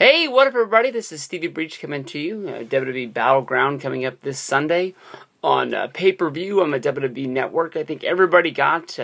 Hey, what up, everybody? This is Stevie Breach coming to you. WWE Battleground coming up this Sunday on pay-per-view on the WWE Network. I think everybody got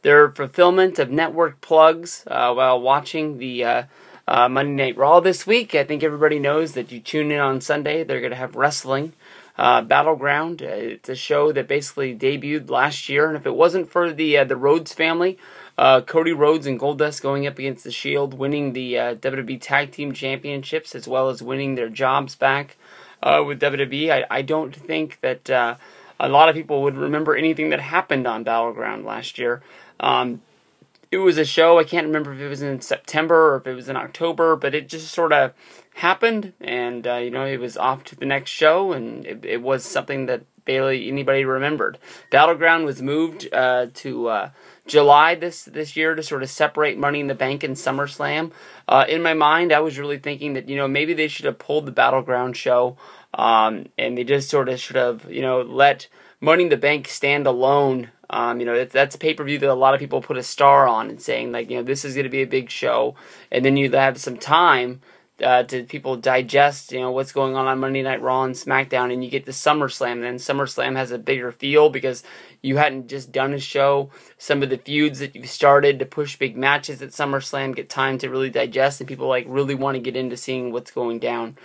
their fulfillment of network plugs while watching the Monday Night Raw this week. I think everybody knows that you tune in on Sunday, they're going to have wrestling. Battleground. It's a show that basically debuted last year, and if it wasn't for the Rhodes family, Cody Rhodes and Goldust going up against the Shield, winning the WWE Tag Team Championships, as well as winning their jobs back with WWE, I don't think that a lot of people would remember anything that happened on Battleground last year. It was a show, I can't remember if it was in September or if it was in October, but it just sort of happened, and it was off to the next show, and it was something that barely anybody remembered. Battleground was moved to July this year to sort of separate Money in the Bank and SummerSlam. In my mind, I was really thinking that maybe they should have pulled the Battleground show, and they just sort of should have let Money in the Bank stand alone. That's a pay-per-view that a lot of people put a star on and saying, this is going to be a big show. And then you have some time to people digest, what's going on Monday Night Raw and SmackDown, and you get to SummerSlam. And then SummerSlam has a bigger feel because you hadn't just done a show. Some of the feuds that you've started to push big matches at SummerSlam get time to really digest, and people really want to get into seeing what's going down.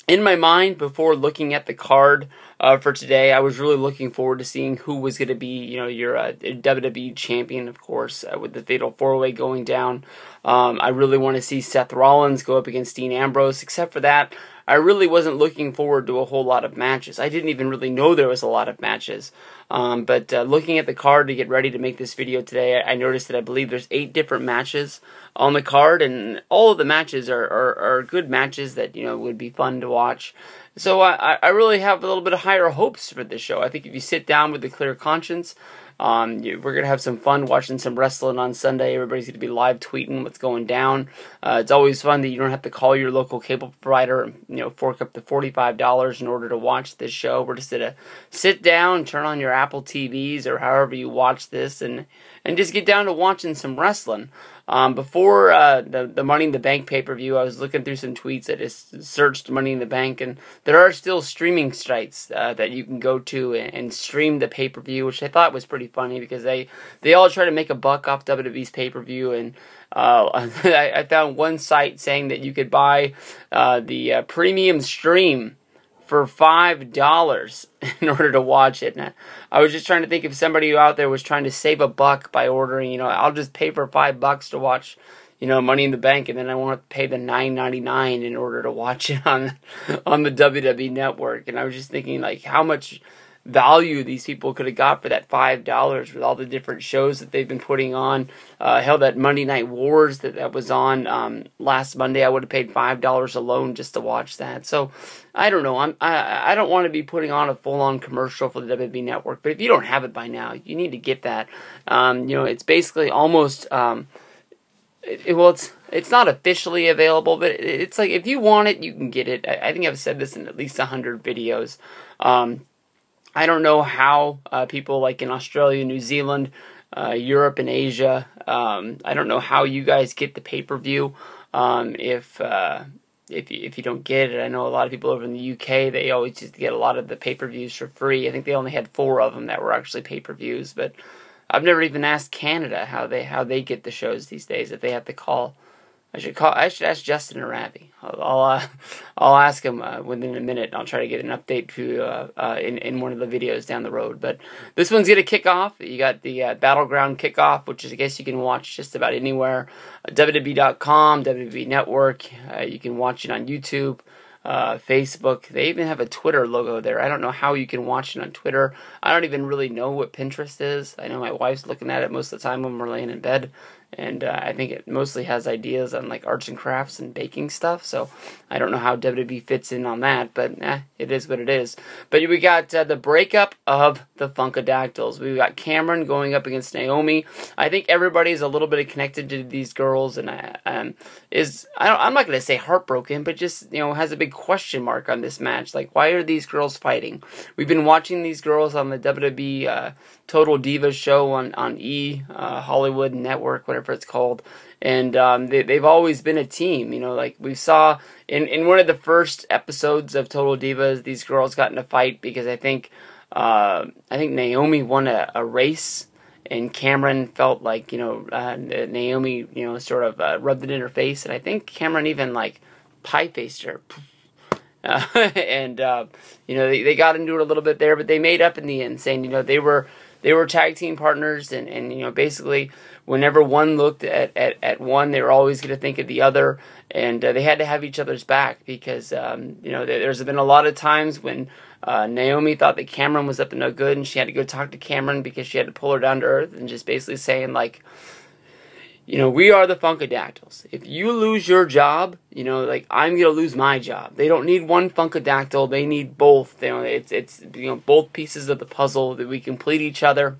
In my mind, before looking at the card for today, I was really looking forward to seeing who was going to be, your WWE champion, of course, with the Fatal 4-Way going down. I really want to see Seth Rollins go up against Dean Ambrose. Except for that, I really wasn't looking forward to a whole lot of matches. I didn't even really know there was a lot of matches. But looking at the card to get ready to make this video today, I noticed that I believe there's 8 different matches on the card, and all of the matches are good matches that would be fun to watch. So I really have a little bit of higher hopes for this show. I think if you sit down with a clear conscience, we're going to have some fun watching some wrestling on Sunday. Everybody's going to be live tweeting what's going down. It's always fun that you don't have to call your local cable provider and fork up the $45 in order to watch this show. We're just going to sit down, turn on your Apple TVs or however you watch this, and just get down to watching some wrestling. Before the Money in the Bank pay-per-view, I was looking through some tweets. I just searched Money in the Bank, and there are still streaming sites that you can go to and stream the pay-per-view, which I thought was pretty funny because they all try to make a buck off WWE's pay-per-view, and I found one site saying that you could buy the premium stream for $5 in order to watch it. And I was just trying to think if somebody out there was trying to save a buck by ordering, I'll just pay for $5 to watch, Money in the Bank, and then I won't have to pay the $9.99 in order to watch it on the WWE Network. And I was just thinking, how much value these people could have got for that $5 with all the different shows that they've been putting on. Hell, that Monday Night Wars that was on last Monday, I would have paid $5 alone just to watch that. So I don't know. I don't want to be putting on a full-on commercial for the WWE Network, but if you don't have it by now, you need to get that. It's basically almost it's not officially available, but it's like if you want it, you can get it. I think I've said this in at least 100 videos. I don't know how people in Australia, New Zealand, Europe, and Asia, I don't know how you guys get the pay-per-view if you don't get it. I know a lot of people over in the UK, they always used to get a lot of the pay-per-views for free. I think they only had 4 of them that were actually pay-per-views, but I've never even asked Canada how they get the shows these days, if they have to call. I should ask Justin or Ravi. I'll ask him within a minute. I'll try to get an update to in one of the videos down the road. But this one's gonna kick off. You got the Battleground kickoff, which is I guess you can watch just about anywhere. WWE.com, WWE Network. You can watch it on YouTube, Facebook. They even have a Twitter logo there. I don't know how you can watch it on Twitter. I don't even really know what Pinterest is. I know my wife's looking at it most of the time when we're laying in bed. And I think it mostly has ideas on arts and crafts and baking stuff. So I don't know how WWE fits in on that, but it is what it is. But we got the breakup of the Funkadactyls. We got Cameron going up against Naomi. I think everybody's a little bit connected to these girls, and I'm not going to say heartbroken, but just has a big question mark on this match. Why are these girls fighting? We've been watching these girls on the WWE Total Divas show on Hollywood Network, whatever whatever it's called. And they've always been a team. You know, like we saw in one of the first episodes of Total Divas, these girls got in a fight because I think Naomi won a race, and Cameron felt like, you know, Naomi, you know, sort of rubbed it in her face, and I think Cameron even like pie-faced her. And you know, they got into it a little bit there, but they made up in the end, saying, you know, they were tag team partners, and you know, basically whenever one looked at one, they were always going to think of the other, and they had to have each other's back, because you know, there's been a lot of times when Naomi thought that Cameron was up to no good, and she had to go talk to Cameron because she had to pull her down to earth, and just basically saying, like, you know, we are the Funkadactyls. If you lose your job, you know, like, I'm going to lose my job. They don't need one Funkadactyl. They need both. You know, it's you know, both pieces of the puzzle, that we complete each other.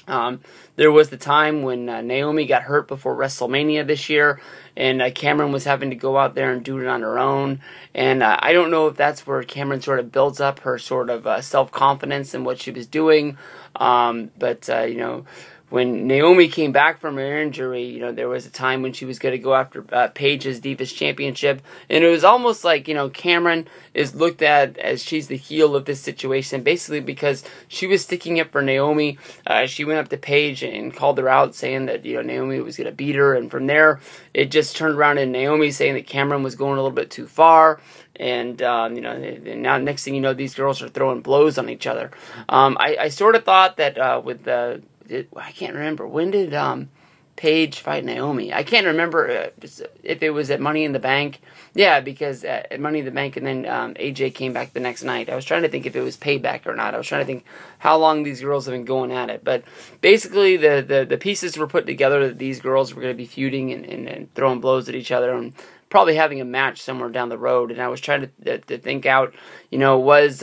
There was the time when Naomi got hurt before WrestleMania this year, and Cameron was having to go out there and do it on her own. And I don't know if that's where Cameron sort of builds up her sort of self-confidence in what she was doing. But you know, when Naomi came back from her injury, you know, there was a time when she was going to go after Paige's Divas Championship, and it was almost like, you know, Cameron is looked at as she's the heel of this situation, basically because she was sticking up for Naomi. She went up to Paige and called her out, saying that, you know, Naomi was going to beat her, and from there, it just turned around to Naomi saying that Cameron was going a little bit too far. And, you know, and now next thing you know, these girls are throwing blows on each other. I sort of thought that with the... I can't remember. When did Paige fight Naomi? I can't remember if it was at Money in the Bank. Yeah, because at Money in the Bank, and then AJ came back the next night. I was trying to think if it was Payback or not. I was trying to think how long these girls have been going at it. But basically, the pieces were put together that these girls were going to be feuding and throwing blows at each other, and probably having a match somewhere down the road. And I was trying to think out, you know, was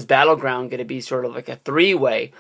Battleground going to be sort of like a three-way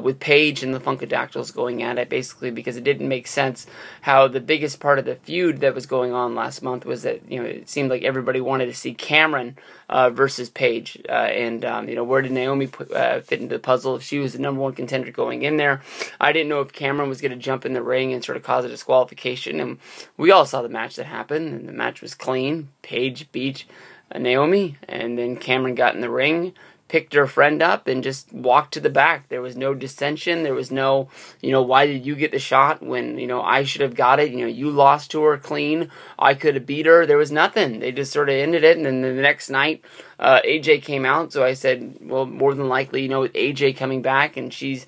with Paige and the Funkadactyls going at it, basically, because it didn't make sense how the biggest part of the feud that was going on last month was that, you know, it seemed like everybody wanted to see Cameron versus Paige, and you know, where did Naomi fit into the puzzle if she was the #1 contender going in there? I didn't know if Cameron was going to jump in the ring and sort of cause a disqualification, and we all saw the match that happened, and the match was clean. Paige beat Naomi, and then Cameron got in the ring, picked her friend up, and just walked to the back. There was no dissension. There was no, you know, why did you get the shot when, you know, I should have got it? You know, you lost to her clean. I could have beat her. There was nothing. They just sort of ended it, and then the next night, AJ came out, so I said, well, more than likely, you know, with AJ coming back, and she's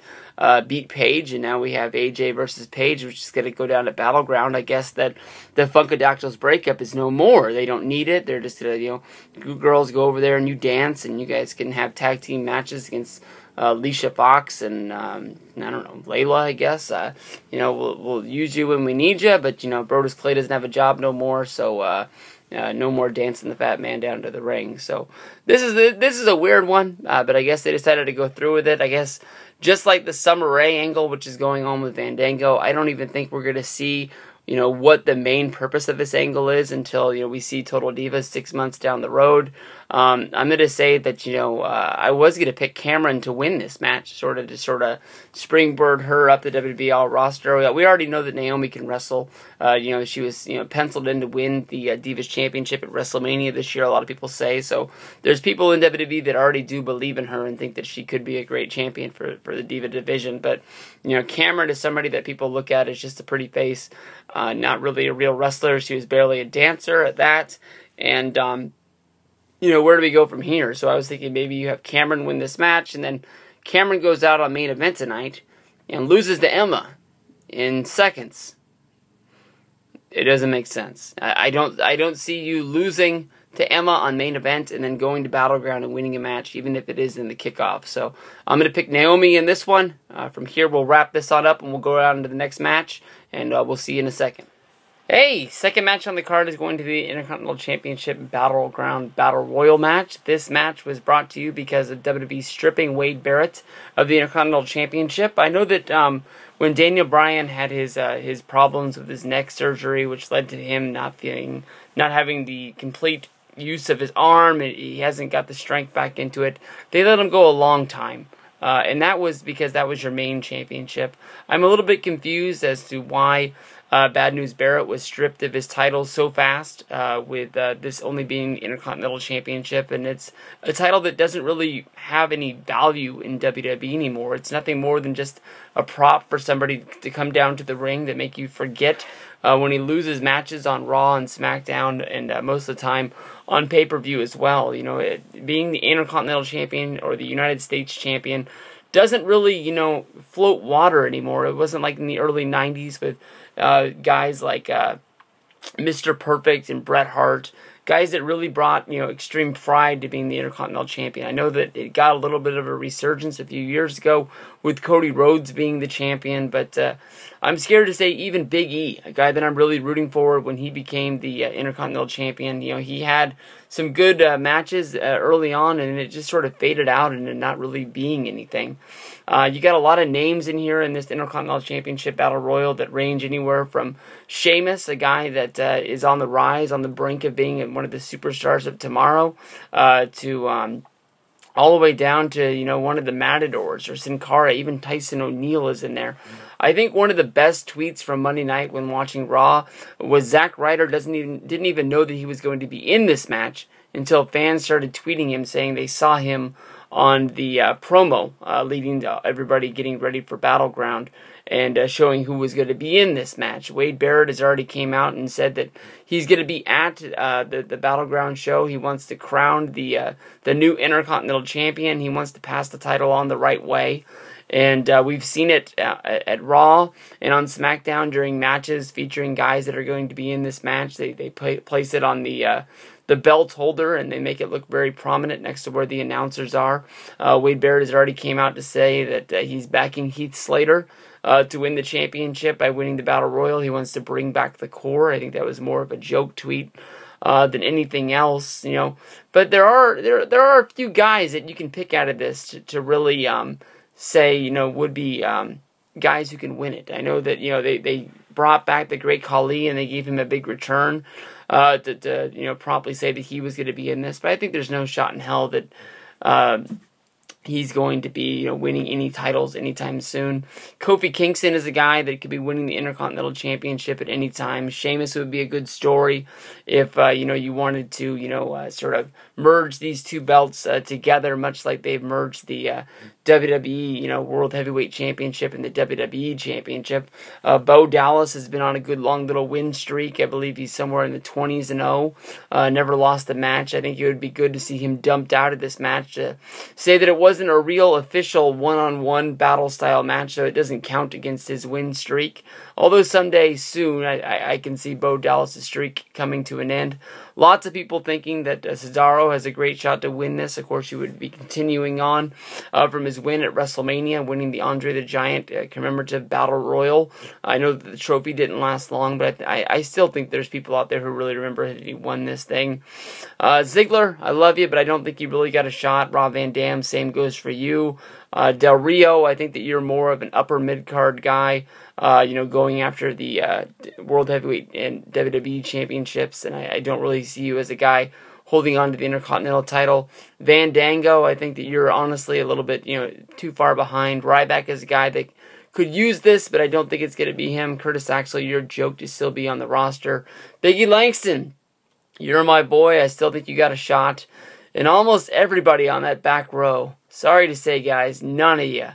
beat Paige, and now we have AJ versus Paige, which is going to go down to Battleground. I guess that the Funkadactyls breakup is no more. They don't need it. They're just going to, you know, you girls go over there and you dance, and you guys can have tag team matches against Alicia Fox and, I don't know, Layla, I guess. You know, we'll use you when we need you, but, you know, Brodus Clay doesn't have a job no more, so no more dancing the fat man down to the ring. So this is a weird one, but I guess they decided to go through with it. I guess just like the Summer Rae angle, which is going on with Fandango, I don't even think we're going to see, you know, what the main purpose of this angle is until, you know, we see Total Divas 6 months down the road. I'm going to say that, you know, I was going to pick Cameron to win this match, to springboard her up the WWE All roster. We already know that Naomi can wrestle. You know, she was, you know, penciled in to win the Divas Championship at WrestleMania this year, a lot of people say. So there's people in WWE that already do believe in her and think that she could be a great champion for the Diva division. But, you know, Cameron is somebody that people look at as just a pretty face, not really a real wrestler. She was barely a dancer at that. And, you know, where do we go from here? So I was thinking maybe you have Cameron win this match, and then Cameron goes out on main event tonight and loses to Emma in seconds. It doesn't make sense. I don't see you losing to Emma on main event and then going to Battleground and winning a match, even if it is in the kickoff. So I'm going to pick Naomi in this one. From here, we'll wrap this on up, and we'll go out into the next match, and we'll see you in a second. Hey, second match on the card is going to be the Intercontinental Championship Battleground Battle Royal match. This match was brought to you because of WWE stripping Wade Barrett of the Intercontinental Championship. I know that when Daniel Bryan had his problems with his neck surgery, which led to him not having the complete use of his arm, and he hasn't got the strength back into it, they let him go a long time. and that was because that was your main championship. I'm a little bit confused as to why Bad News Barrett was stripped of his title so fast, with this only being the Intercontinental Championship, and it's a title that doesn't really have any value in WWE anymore. It's nothing more than just a prop for somebody to come down to the ring that make you forget when he loses matches on Raw and SmackDown, and most of the time on pay-per-view as well. You know, being the Intercontinental Champion or the United States Champion doesn't really, you know, float water anymore. It wasn't like in the early 90s with guys like Mr. Perfect and Bret Hart, guys that really brought, you know, extreme pride to being the Intercontinental Champion. I know that it got a little bit of a resurgence a few years ago with Cody Rhodes being the champion, but I'm scared to say even Big E, a guy that I'm really rooting for when he became the Intercontinental Champion. You know, he had some good matches early on, and it just sort of faded out into not really being anything. You got a lot of names in here in this Intercontinental Championship Battle Royal that range anywhere from Sheamus, a guy that is on the rise, on the brink of being one of the superstars of tomorrow, to all the way down to, you know, one of the Matadors or Sin Cara. Even Tyson O'Neil is in there. I think one of the best tweets from Monday night when watching Raw was Zack Ryder didn't even know that he was going to be in this match until fans started tweeting him saying they saw him on the promo leading to everybody getting ready for Battleground, and showing who was going to be in this match. Wade Barrett has already came out and said that he's going to be at the Battleground show. He wants to crown the new Intercontinental Champion. He wants to pass the title on the right way. And we've seen it at Raw and on SmackDown during matches featuring guys that are going to be in this match. They place it on the belt holder, and they make it look very prominent next to where the announcers are. Wade Barrett has already came out to say that he's backing Heath Slater to win the championship by winning the Battle Royal. He wants to bring back the core. I think that was more of a joke tweet than anything else, you know. But there are a few guys that you can pick out of this to really say, you know, would be guys who can win it. I know that, you know, they brought back the Great Khali and they gave him a big return to you know, promptly say that he was going to be in this. But I think there's no shot in hell that he's going to be, you know, winning any titles anytime soon. Kofi Kingston is a guy that could be winning the Intercontinental Championship at any time. Sheamus would be a good story if, you know, you wanted to, you know, sort of merge these two belts together, much like they've merged the WWE, you know, World Heavyweight Championship and the WWE Championship. Bo Dallas has been on a good long little win streak. I believe he's somewhere in the 20s-0. Never lost a match. I think it would be good to see him dumped out of this match to say that it wasn't a real official one-on-one battle style match, so it doesn't count against his win streak. Although someday soon I can see Bo Dallas' streak coming to an end. Lots of people thinking that Cesaro has a great shot to win this. Of course, he would be continuing on from his win at WrestleMania, winning the Andre the Giant commemorative Battle Royal. I know that the trophy didn't last long, but I still think there's people out there who really remember that he won this thing. Ziggler, I love you, but I don't think you really got a shot. Rob Van Dam, same goes for you. Del Rio, I think that you're more of an upper mid-card guy, you know, going after the World Heavyweight and WWE Championships, and I don't really see you as a guy holding on to the Intercontinental title. Van Dango, I think that you're honestly a little bit, you know, too far behind. Ryback is a guy that could use this, but I don't think it's going to be him. Curtis Axel, you're a joke to still be on the roster. Biggie Langston, you're my boy. I still think you got a shot. And almost everybody on that back row, sorry to say, guys, none of you.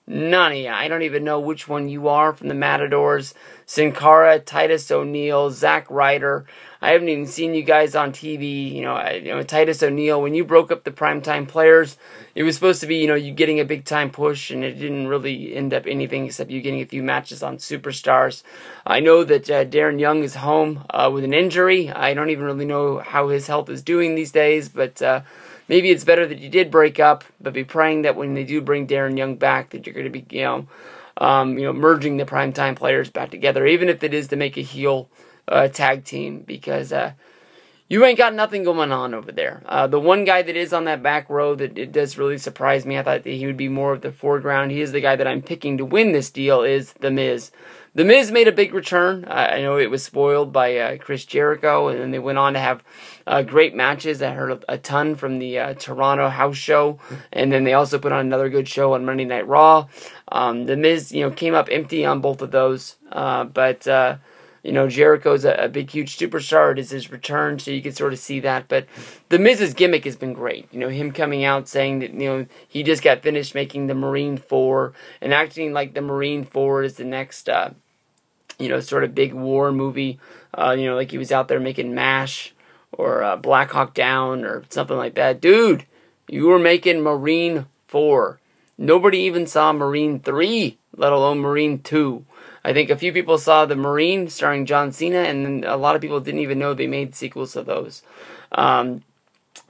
None of you. I don't even know which one you are from the Matadors. Sin Cara, Titus O'Neil, Zack Ryder. I haven't even seen you guys on TV. You know, Titus O'Neil, when you broke up the primetime players, it was supposed to be, you know, you getting a big time push, and it didn't really end up anything except you getting a few matches on Superstars. I know that Darren Young is home with an injury. I don't even really know how his health is doing these days, but maybe it's better that you did break up, but be praying that when they do bring Darren Young back, that you're going to be, you know, merging the primetime players back together, even if it is to make a heel tag team, because you ain't got nothing going on over there. The one guy that is on that back row that it does really surprise me, I thought that he would be more of the foreground. He is the guy that I'm picking to win this deal, is The Miz. The Miz made a big return. I know it was spoiled by Chris Jericho, and then they went on to have great matches. I heard a ton from the Toronto house show, and then they also put on another good show on Monday Night Raw. The Miz, came up empty on both of those, but Jericho's a big, huge superstar. It is his return, so you can sort of see that. But the Miz's gimmick has been great. Him coming out saying that, he just got finished making the Marine 4 and acting like the Marine 4 is the next, sort of big war movie. Like he was out there making MASH or Black Hawk Down or something like that. Dude, you were making Marine 4. Nobody even saw Marine 3, let alone Marine 2. I think a few people saw The Marine starring John Cena, and then a lot of people didn't even know they made sequels of those.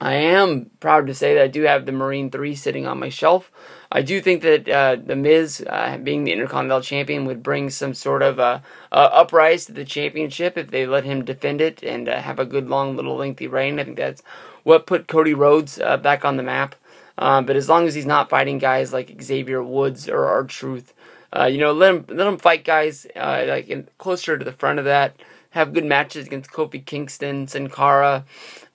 I am proud to say that I do have The Marine 3 sitting on my shelf. I do think that The Miz, being the Intercontinental Champion, would bring some sort of uprise to the championship if they let him defend it and have a good, long, little, lengthy reign. I think that's what put Cody Rhodes back on the map. But as long as he's not fighting guys like Xavier Woods or R-Truth, let him fight guys closer to the front of that. Have good matches against Kofi Kingston, Sin Cara,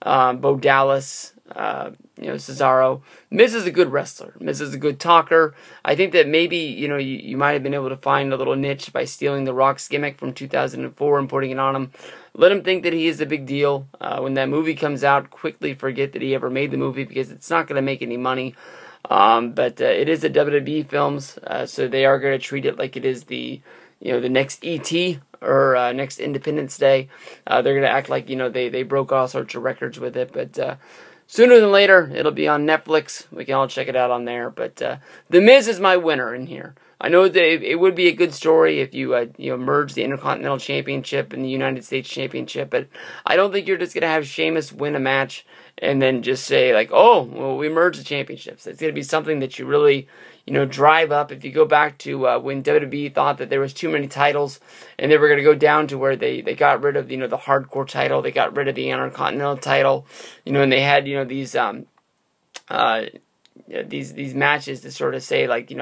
Bo Dallas, Cesaro. Miz is a good wrestler. Miz is a good talker. I think that maybe, you might have been able to find a little niche by stealing The Rock's gimmick from 2004 and putting it on him. Let him think that he is a big deal. When that movie comes out, quickly forget that he ever made the movie because it's not going to make any money. But it is a WWE films, so they are going to treat it like it is the next E.T. or next Independence Day. They're going to act like, they broke all sorts of records with it, but sooner than later, it'll be on Netflix. We can all check it out on there, but The Miz is my winner in here. I know that it would be a good story if you merge the Intercontinental Championship and the United States Championship, but I don't think you're just going to have Sheamus win a match and then just say, like, oh, well, we merged the championships. It's going to be something that you really, drive up. If you go back to when WWE thought that there was too many titles and they were going to go down to where they got rid of, the hardcore title, they got rid of the Intercontinental title, and they had, these matches to sort of say, like,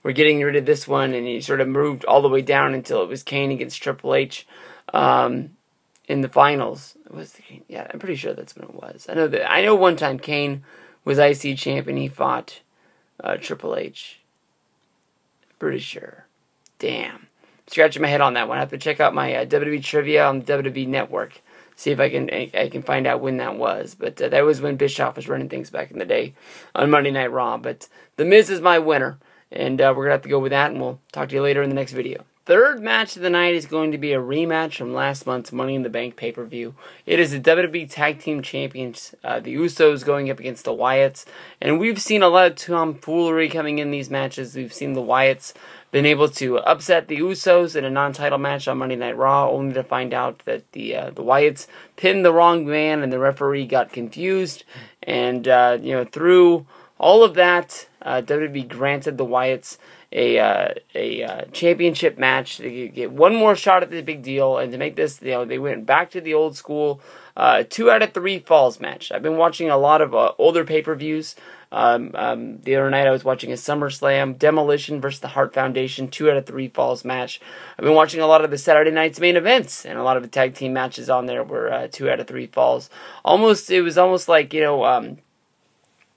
we're getting rid of this one, and he sort of moved all the way down until it was Kane against Triple H in the finals. Yeah, I'm pretty sure that's when it was. I know one time Kane was IC champ and he fought Triple H. Pretty sure. Damn. Scratching my head on that one. I have to check out my WWE trivia on the WWE Network. See if I can find out when that was. But that was when Bischoff was running things back in the day on Monday Night Raw. But The Miz is my winner. And we're going to have to go with that, and we'll talk to you later in the next video. Third match of the night is going to be a rematch from last month's Money in the Bank pay-per-view. It is the WWE Tag Team Champions, the Usos going up against the Wyatts. And we've seen a lot of tomfoolery coming in these matches. We've seen the Wyatts been able to upset the Usos in a non-title match on Monday Night Raw, only to find out that the Wyatts pinned the wrong man and the referee got confused. And, through all of that, WWE granted the Wyatts a championship match. They get one more shot at the big deal, and to make this, they went back to the old school 2 out of 3 falls match. I've been watching a lot of older pay-per-views. The other night I was watching a SummerSlam, Demolition versus the Hart Foundation, 2 out of 3 falls match. I've been watching a lot of the Saturday night's main events, and a lot of the tag team matches on there were 2 out of 3 falls. It was almost like,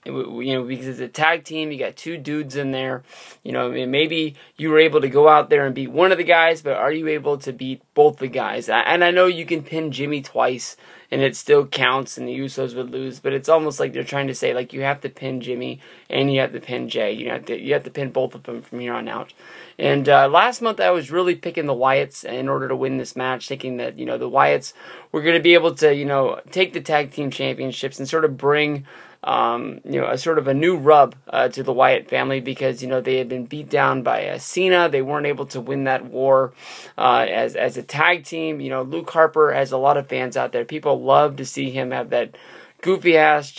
because it's a tag team, you got 2 dudes in there. Maybe you were able to go out there and beat one of the guys, but are you able to beat both the guys? And I know you can pin Jimmy twice, and it still counts, and the Usos would lose. But it's almost like they're trying to say, like, you have to pin Jimmy and you have to pin Jay. You have to pin both of them from here on out. And last month I was really picking the Wyatts in order to win this match, thinking that the Wyatts were going to be able to take the tag team championships and sort of bring a sort of a new rub to the Wyatt family, because they had been beat down by Cena. They weren't able to win that war as a tag team. Luke Harper has a lot of fans out there. People love to see him have that goofy ass.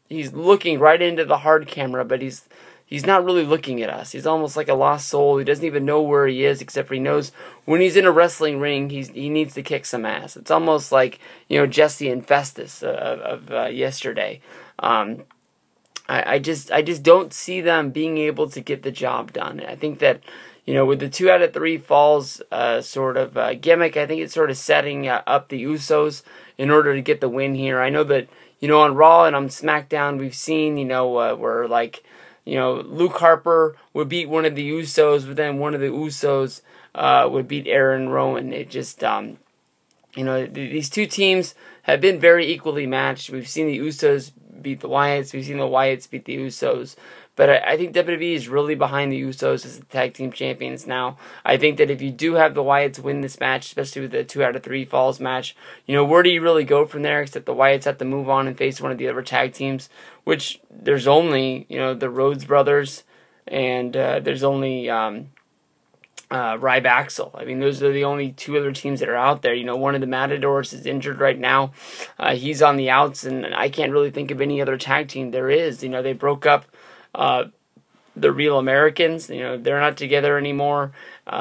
He's looking right into the hard camera, but he's not really looking at us. He's almost like a lost soul. He doesn't even know where he is, except for he knows when he's in a wrestling ring, he needs to kick some ass. It's almost like Jesse and Festus of yesterday. I just don't see them being able to get the job done. I think that with the 2 out of 3 falls sort of gimmick, I think it's sort of setting up the Usos in order to get the win here. I know that, on Raw and on SmackDown, we've seen, where, like, Luke Harper would beat one of the Usos, but then one of the Usos would beat Aaron Rowan. It just, these two teams have been very equally matched. We've seen the Usos beat the Wyatts. We've seen the Wyatts beat the Usos. But I think WWE is really behind the Usos as the tag team champions now. I think that if you do have the Wyatts win this match, especially with the 2 out of 3 falls match, where do you really go from there? Except the Wyatts have to move on and face one of the other tag teams, which there's only, the Rhodes brothers, and there's only Ryback. I mean, those are the only 2 other teams that are out there. One of the Matadors is injured right now. He's on the outs, and I can't really think of any other tag team there is. They broke up the Real Americans. They're not together anymore.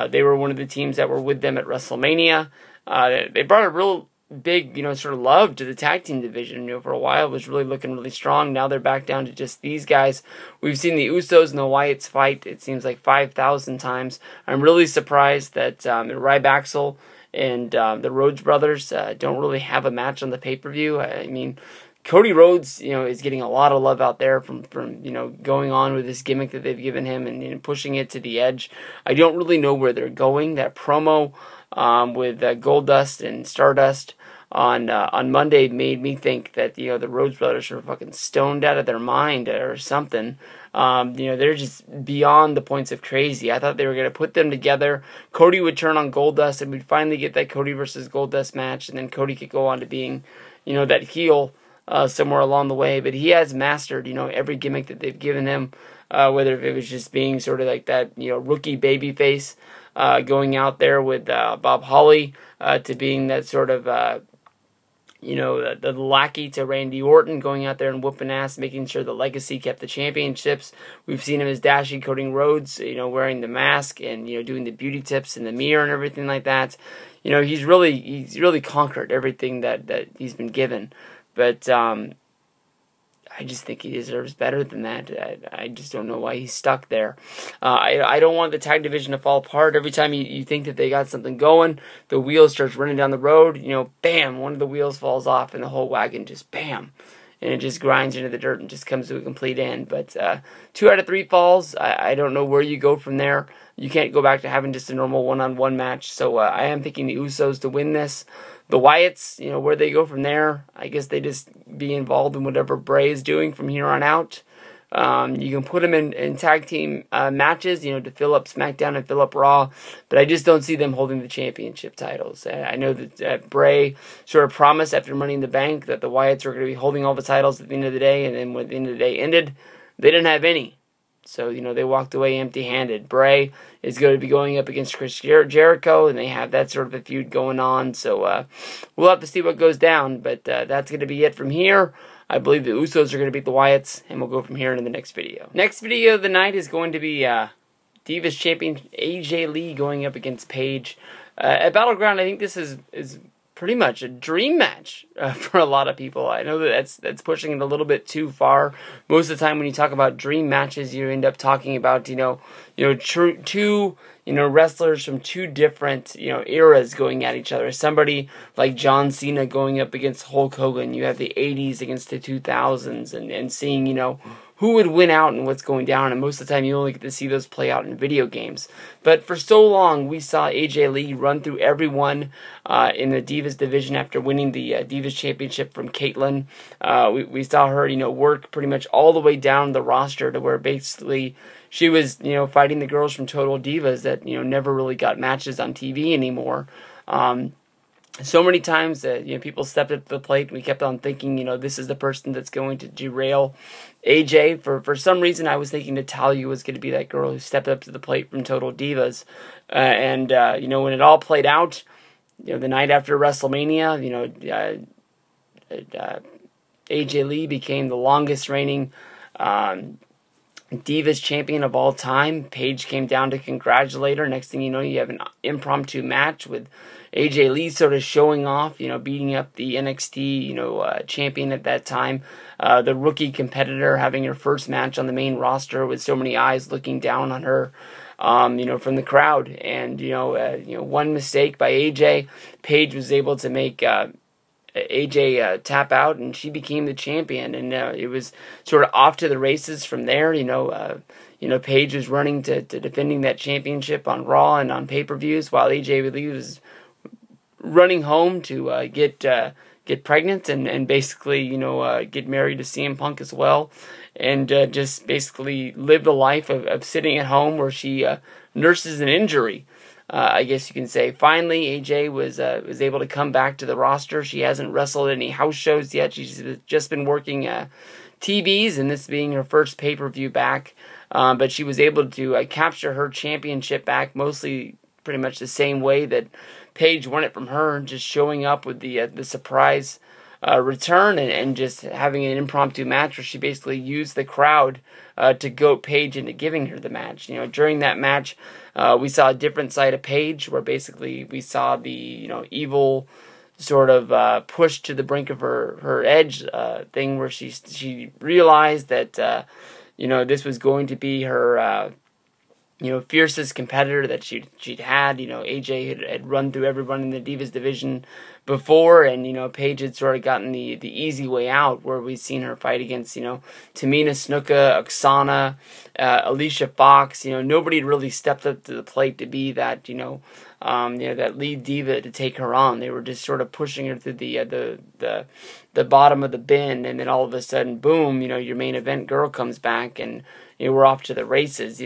They were one of the teams that were with them at WrestleMania. They brought a real big, sort of love to the tag team division. For a while it was really looking really strong. Now they're back down to just these guys. We've seen the Usos and the Wyatts fight, it seems like 5,000 times. I'm really surprised that Ryback and the Rhodes brothers don't really have a match on the pay-per-view. I mean, Cody Rhodes, is getting a lot of love out there from going on with this gimmick that they've given him and pushing it to the edge. I don't really know where they're going. That promo with Goldust and Stardust on Monday made me think that the Rhodes brothers are fucking stoned out of their mind or something. They're just beyond the points of crazy. I thought they were going to put them together. Cody would turn on Goldust, and we'd finally get that Cody versus Goldust match, and then Cody could go on to being, that heel somewhere along the way. But he has mastered, every gimmick that they've given him, whether it was just being sort of like that, rookie babyface, going out there with Bob Holly, to being that sort of, the lackey to Randy Orton, going out there and whooping ass, making sure the Legacy kept the championships. We've seen him as Dashie Cody Rhodes, wearing the mask and, doing the beauty tips in the mirror and everything like that. He's really conquered everything that he's been given. But I just think he deserves better than that. I just don't know why he's stuck there. I don't want the tag division to fall apart. Every time you think that they got something going, the wheel starts running down the road. Bam, one of the wheels falls off, and the whole wagon just bam. And it just grinds into the dirt and just comes to a complete end. But 2 out of 3 falls, I don't know where you go from there. You can't go back to having just a normal one-on-one match. So I am picking the Usos to win this. The Wyatts, where they go from there, I guess they just be involved in whatever Bray is doing from here on out. You can put them in tag team matches, to fill up SmackDown and fill up Raw, but I just don't see them holding the championship titles. I know that Bray sort of promised after Money in the Bank that the Wyatts were going to be holding all the titles at the end of the day, and then when the end of the day ended, they didn't have any. So, they walked away empty-handed. Bray is going to be going up against Chris Jericho, and they have that sort of a feud going on. So, we'll have to see what goes down, but that's going to be it from here. I believe the Usos are going to beat the Wyatts, and we'll go from here into the next video. Next video of the night is going to be Divas champion AJ Lee going up against Paige. At Battleground, I think this is pretty much a dream match for a lot of people. I know that's pushing it a little bit too far. Most of the time when you talk about dream matches, you end up talking about two wrestlers from 2 different eras going at each other. Somebody like John Cena going up against Hulk Hogan. You have the 80s against the 2000s, and seeing who would win out and what's going down, and most of the time you only get to see those play out in video games. But for so long, we saw AJ Lee run through everyone in the Divas division after winning the Divas Championship from Caitlyn. We saw her, work pretty much all the way down the roster to where basically she was, fighting the girls from Total Divas that, never really got matches on TV anymore. So many times that people stepped up to the plate, and we kept on thinking, this is the person that's going to derail AJ. For some reason, I was thinking Natalya was going to be that girl who stepped up to the plate from Total Divas. And when it all played out, the night after WrestleMania, AJ Lee became the longest reigning Divas champion of all time. Paige came down to congratulate her. Next thing you know, you have an impromptu match with AJ Lee sort of showing off, beating up the NXT, champion at that time. The rookie competitor having her first match on the main roster with so many eyes looking down on her. from the crowd. And, one mistake by AJ, Paige was able to make AJ tap out, and she became the champion. And it was sort of off to the races from there. Paige was running to defending that championship on Raw and on pay-per-views, while AJ Lee was running home to get pregnant and basically get married to CM Punk as well, and just basically live the life of sitting at home where she nurses an injury. I guess you can say. Finally, AJ was able to come back to the roster. She hasn't wrestled any house shows yet. She's just been working TVs, and this being her first pay-per-view back. But she was able to capture her championship back, mostly pretty much the same way that Paige won it from her, just showing up with the surprise return and just having an impromptu match where she basically used the crowd to goat Paige into giving her the match. During that match, we saw a different side of Paige, where basically we saw the evil sort of push to the brink of her edge thing, where she realized that this was going to be her fiercest competitor that she'd had. AJ had run through everyone in the Divas division before, and Paige had sort of gotten the easy way out, where we've seen her fight against Tamina Snuka, Oksana, Alicia Fox. Nobody had really stepped up to the plate to be that that lead diva to take her on. They were just sort of pushing her through the bottom of the bin, and then all of a sudden, boom! Your main event girl comes back, and we're off to the races.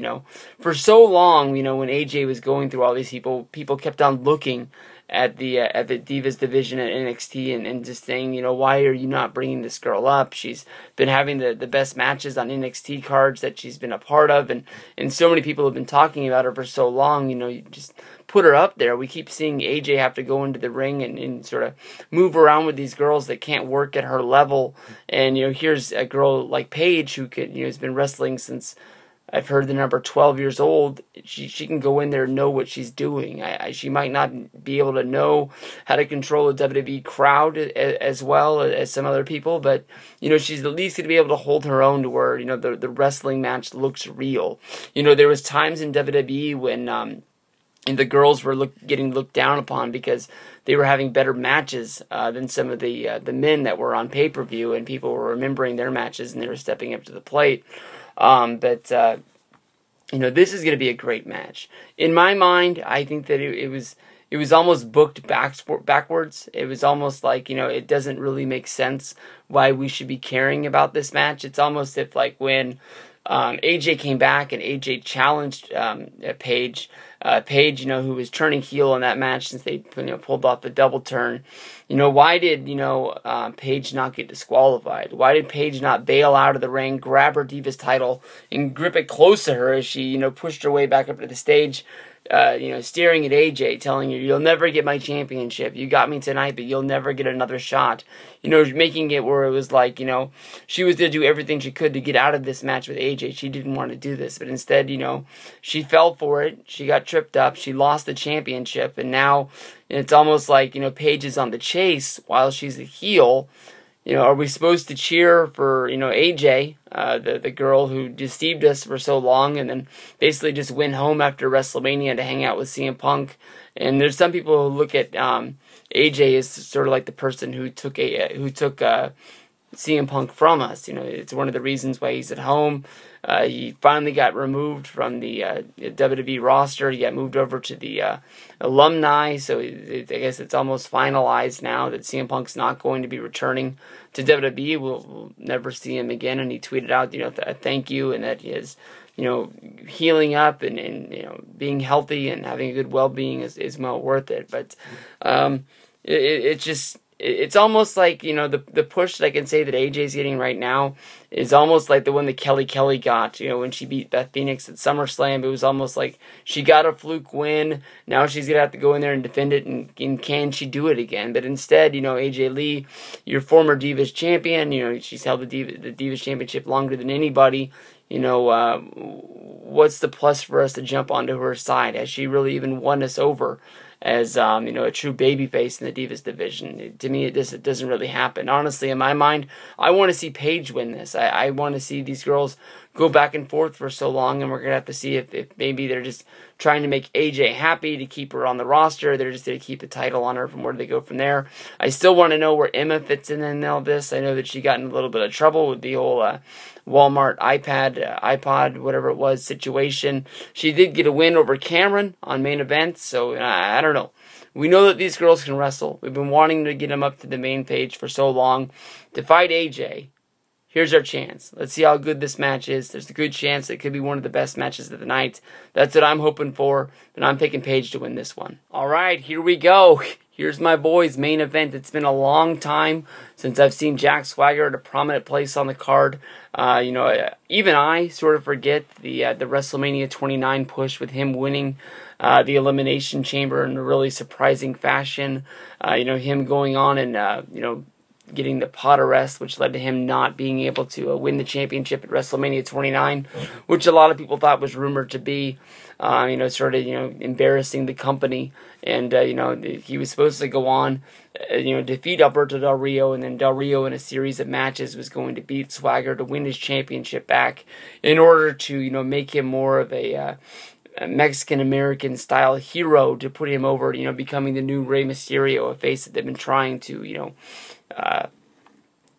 For so long, when AJ was going through all these people kept on looking at the Divas division at NXT and just saying, why are you not bringing this girl up? She's been having the best matches on NXT cards that she's been a part of, and so many people have been talking about her for so long. You just put her up there. We keep seeing AJ have to go into the ring and sort of move around with these girls that can't work at her level. And here's a girl like Paige who has been wrestling since, I've heard, the number 12 years old. She can go in there and know what she's doing. She might not be able to know how to control a WWE crowd as well as some other people, but she's at least going to be able to hold her own to where the wrestling match looks real. There was times in WWE when and the girls were getting looked down upon because they were having better matches than some of the men that were on pay-per-view, and people were remembering their matches and they were stepping up to the plate. But this is going to be a great match. In my mind, I think that it was almost booked backwards. It was almost like, it doesn't really make sense why we should be caring about this match. It's almost if when AJ came back and AJ challenged Paige. Paige, who was turning heel in that match since they pulled off the double turn. Why did Paige not get disqualified? Why did Paige not bail out of the ring, grab her Divas title, and grip it close to her as she pushed her way back up to the stage? Staring at AJ, telling her, "You'll never get my championship. You got me tonight, but you'll never get another shot." Making it where it was like, she was going to do everything she could to get out of this match with AJ. She didn't want to do this, but instead, she fell for it. She got tripped up. She lost the championship, and now it's almost like, Paige is on the chase while she's a heel. Are we supposed to cheer for, AJ, the girl who deceived us for so long and then basically just went home after WrestleMania to hang out with CM Punk? And there's some people who look at AJ as sort of like the person who took CM Punk from us. It's one of the reasons why he's at home. He finally got removed from the WWE roster. He got moved over to the alumni, so I guess it's almost finalized now that CM Punk's not going to be returning to WWE. We'll never see him again, and he tweeted out, a thank you, and that he is, healing up and being healthy and having a good well-being is well worth it. But it's almost like, the push that I can say that AJ's getting right now is almost like the one that Kelly got, when she beat Beth Phoenix at SummerSlam. It was almost like she got a fluke win. Now she's going to have to go in there and defend it, and can she do it again? But instead, AJ Lee, your former Divas champion, she's held the Divas championship longer than anybody. What's the plus for us to jump onto her side? Has she really even won us over as a true babyface in the Divas division? To me, it doesn't really happen. Honestly, in my mind, I want to see Paige win this. I want to see these girls go back and forth for so long, and we're going to have to see if maybe they're just trying to make AJ happy to keep her on the roster. They're just going to keep the title on her. From where do they go from there? I still want to know where Emma fits in all this. I know that she got in a little bit of trouble with the whole Walmart iPod, whatever it was, situation. She did get a win over Cameron on main event, so I don't know. We know that these girls can wrestle. We've been wanting to get them up to the main page for so long. To fight AJ, here's our chance. Let's see how good this match is. There's a good chance it could be one of the best matches of the night. That's what I'm hoping for, and I'm picking Paige to win this one. All right, here we go. Here's my boys' main event. It's been a long time since I've seen Jack Swagger at a prominent place on the card. Even I sort of forget the WrestleMania 29 push with him winning the Elimination Chamber in a really surprising fashion. Him going on and, getting the pot arrest, which led to him not being able to win the championship at WrestleMania 29, which a lot of people thought was rumored to be, embarrassing the company. And, he was supposed to go on, defeat Alberto Del Rio, and then Del Rio in a series of matches was going to beat Swagger to win his championship back in order to, make him more of a Mexican-American style hero, to put him over, becoming the new Rey Mysterio, a face that they've been trying to,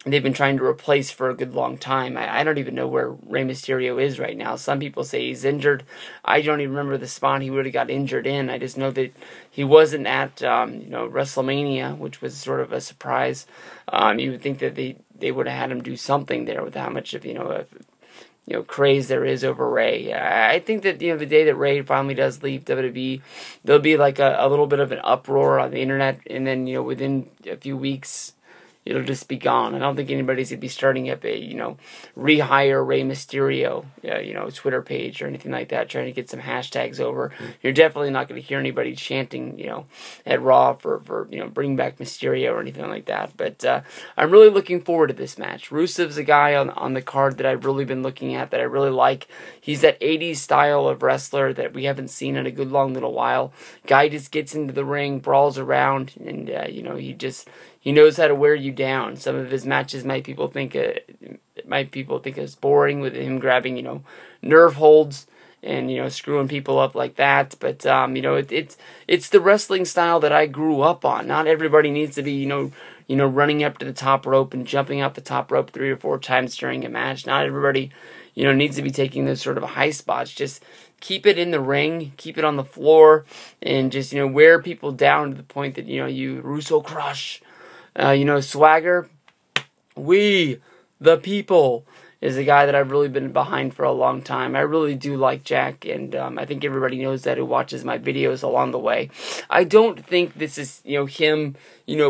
they've been trying to replace for a good long time. I don't even know where Rey Mysterio is right now. Some people say he's injured. I don't even remember the spot he would have got injured in. I just know that he wasn't at, WrestleMania, which was sort of a surprise. You would think that they would have had him do something there with how much of, craze there is over Rey. I think that, the day that Rey finally does leave WWE, there'll be like a little bit of an uproar on the internet, and then, within a few weeks, it'll just be gone. I don't think anybody's going to be starting up a, rehire Rey Mysterio, Twitter page or anything like that, trying to get some hashtags over. You're definitely not going to hear anybody chanting, at Raw for bring back Mysterio or anything like that. But I'm really looking forward to this match. Rusev's a guy on the card that I've really been looking at, that I really like. He's that 80s style of wrestler that we haven't seen in a good long little while. Guy just gets into the ring, brawls around, and, he knows how to wear you down. Some of his matches people think is boring, with him grabbing, nerve holds and, screwing people up like that. But, it's the wrestling style that I grew up on. Not everybody needs to be, running up to the top rope and jumping off the top rope 3 or 4 times during a match. Not everybody, needs to be taking those sort of high spots. Just keep it in the ring, keep it on the floor, and just, wear people down to the point that, you Russo crush. Swagger, we, the people, is a guy that I've really been behind for a long time. I really do like Jack, and I think everybody knows that who watches my videos along the way. I don't think this is, him,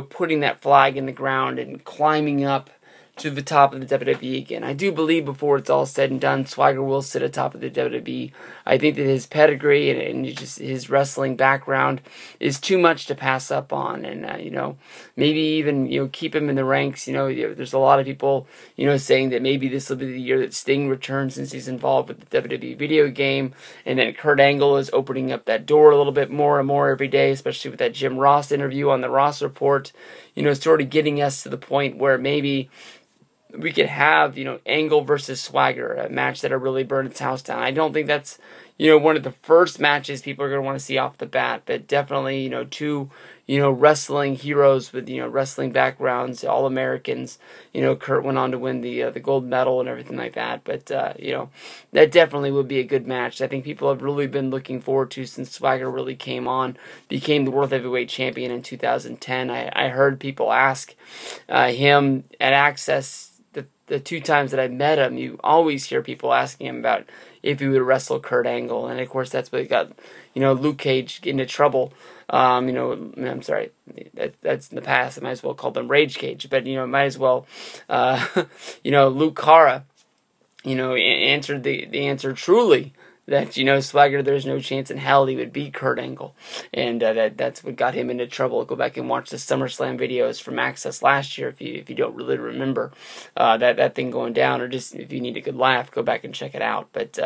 putting that flag in the ground and climbing up to the top of the WWE again. I do believe before it's all said and done, Swagger will sit atop of the WWE. I think that his pedigree and just his wrestling background is too much to pass up on, and maybe even keep him in the ranks. There's a lot of people saying that maybe this will be the year that Sting returns, since he's involved with the WWE video game, and then Kurt Angle is opening up that door a little bit more and more every day, especially with that Jim Ross interview on the Ross Report. Sort of getting us to the point where maybe we could have, Angle versus Swagger, a match that'll really burn its house down. I don't think that's, one of the first matches people are going to want to see off the bat, but definitely, two, wrestling heroes with, wrestling backgrounds, All-Americans. Kurt went on to win the gold medal and everything like that, but, that definitely would be a good match. I think people have really been looking forward to since Swagger really became the World Heavyweight Champion in 2010. I heard people ask him at Access, the 2 times that I met him, you always hear people asking him about if he would wrestle Kurt Angle, and of course that's what got, Luke Cage into trouble. I'm sorry, that's in the past. I might as well call them Rage Cage, but might as well, Luke Cara, answered the answer truly. That, Swagger, there's no chance in hell he would beat Kurt Angle. And that's what got him into trouble. Go back and watch the SummerSlam videos from Access last year if you don't really remember that thing going down. Or just if you need a good laugh, go back and check it out. But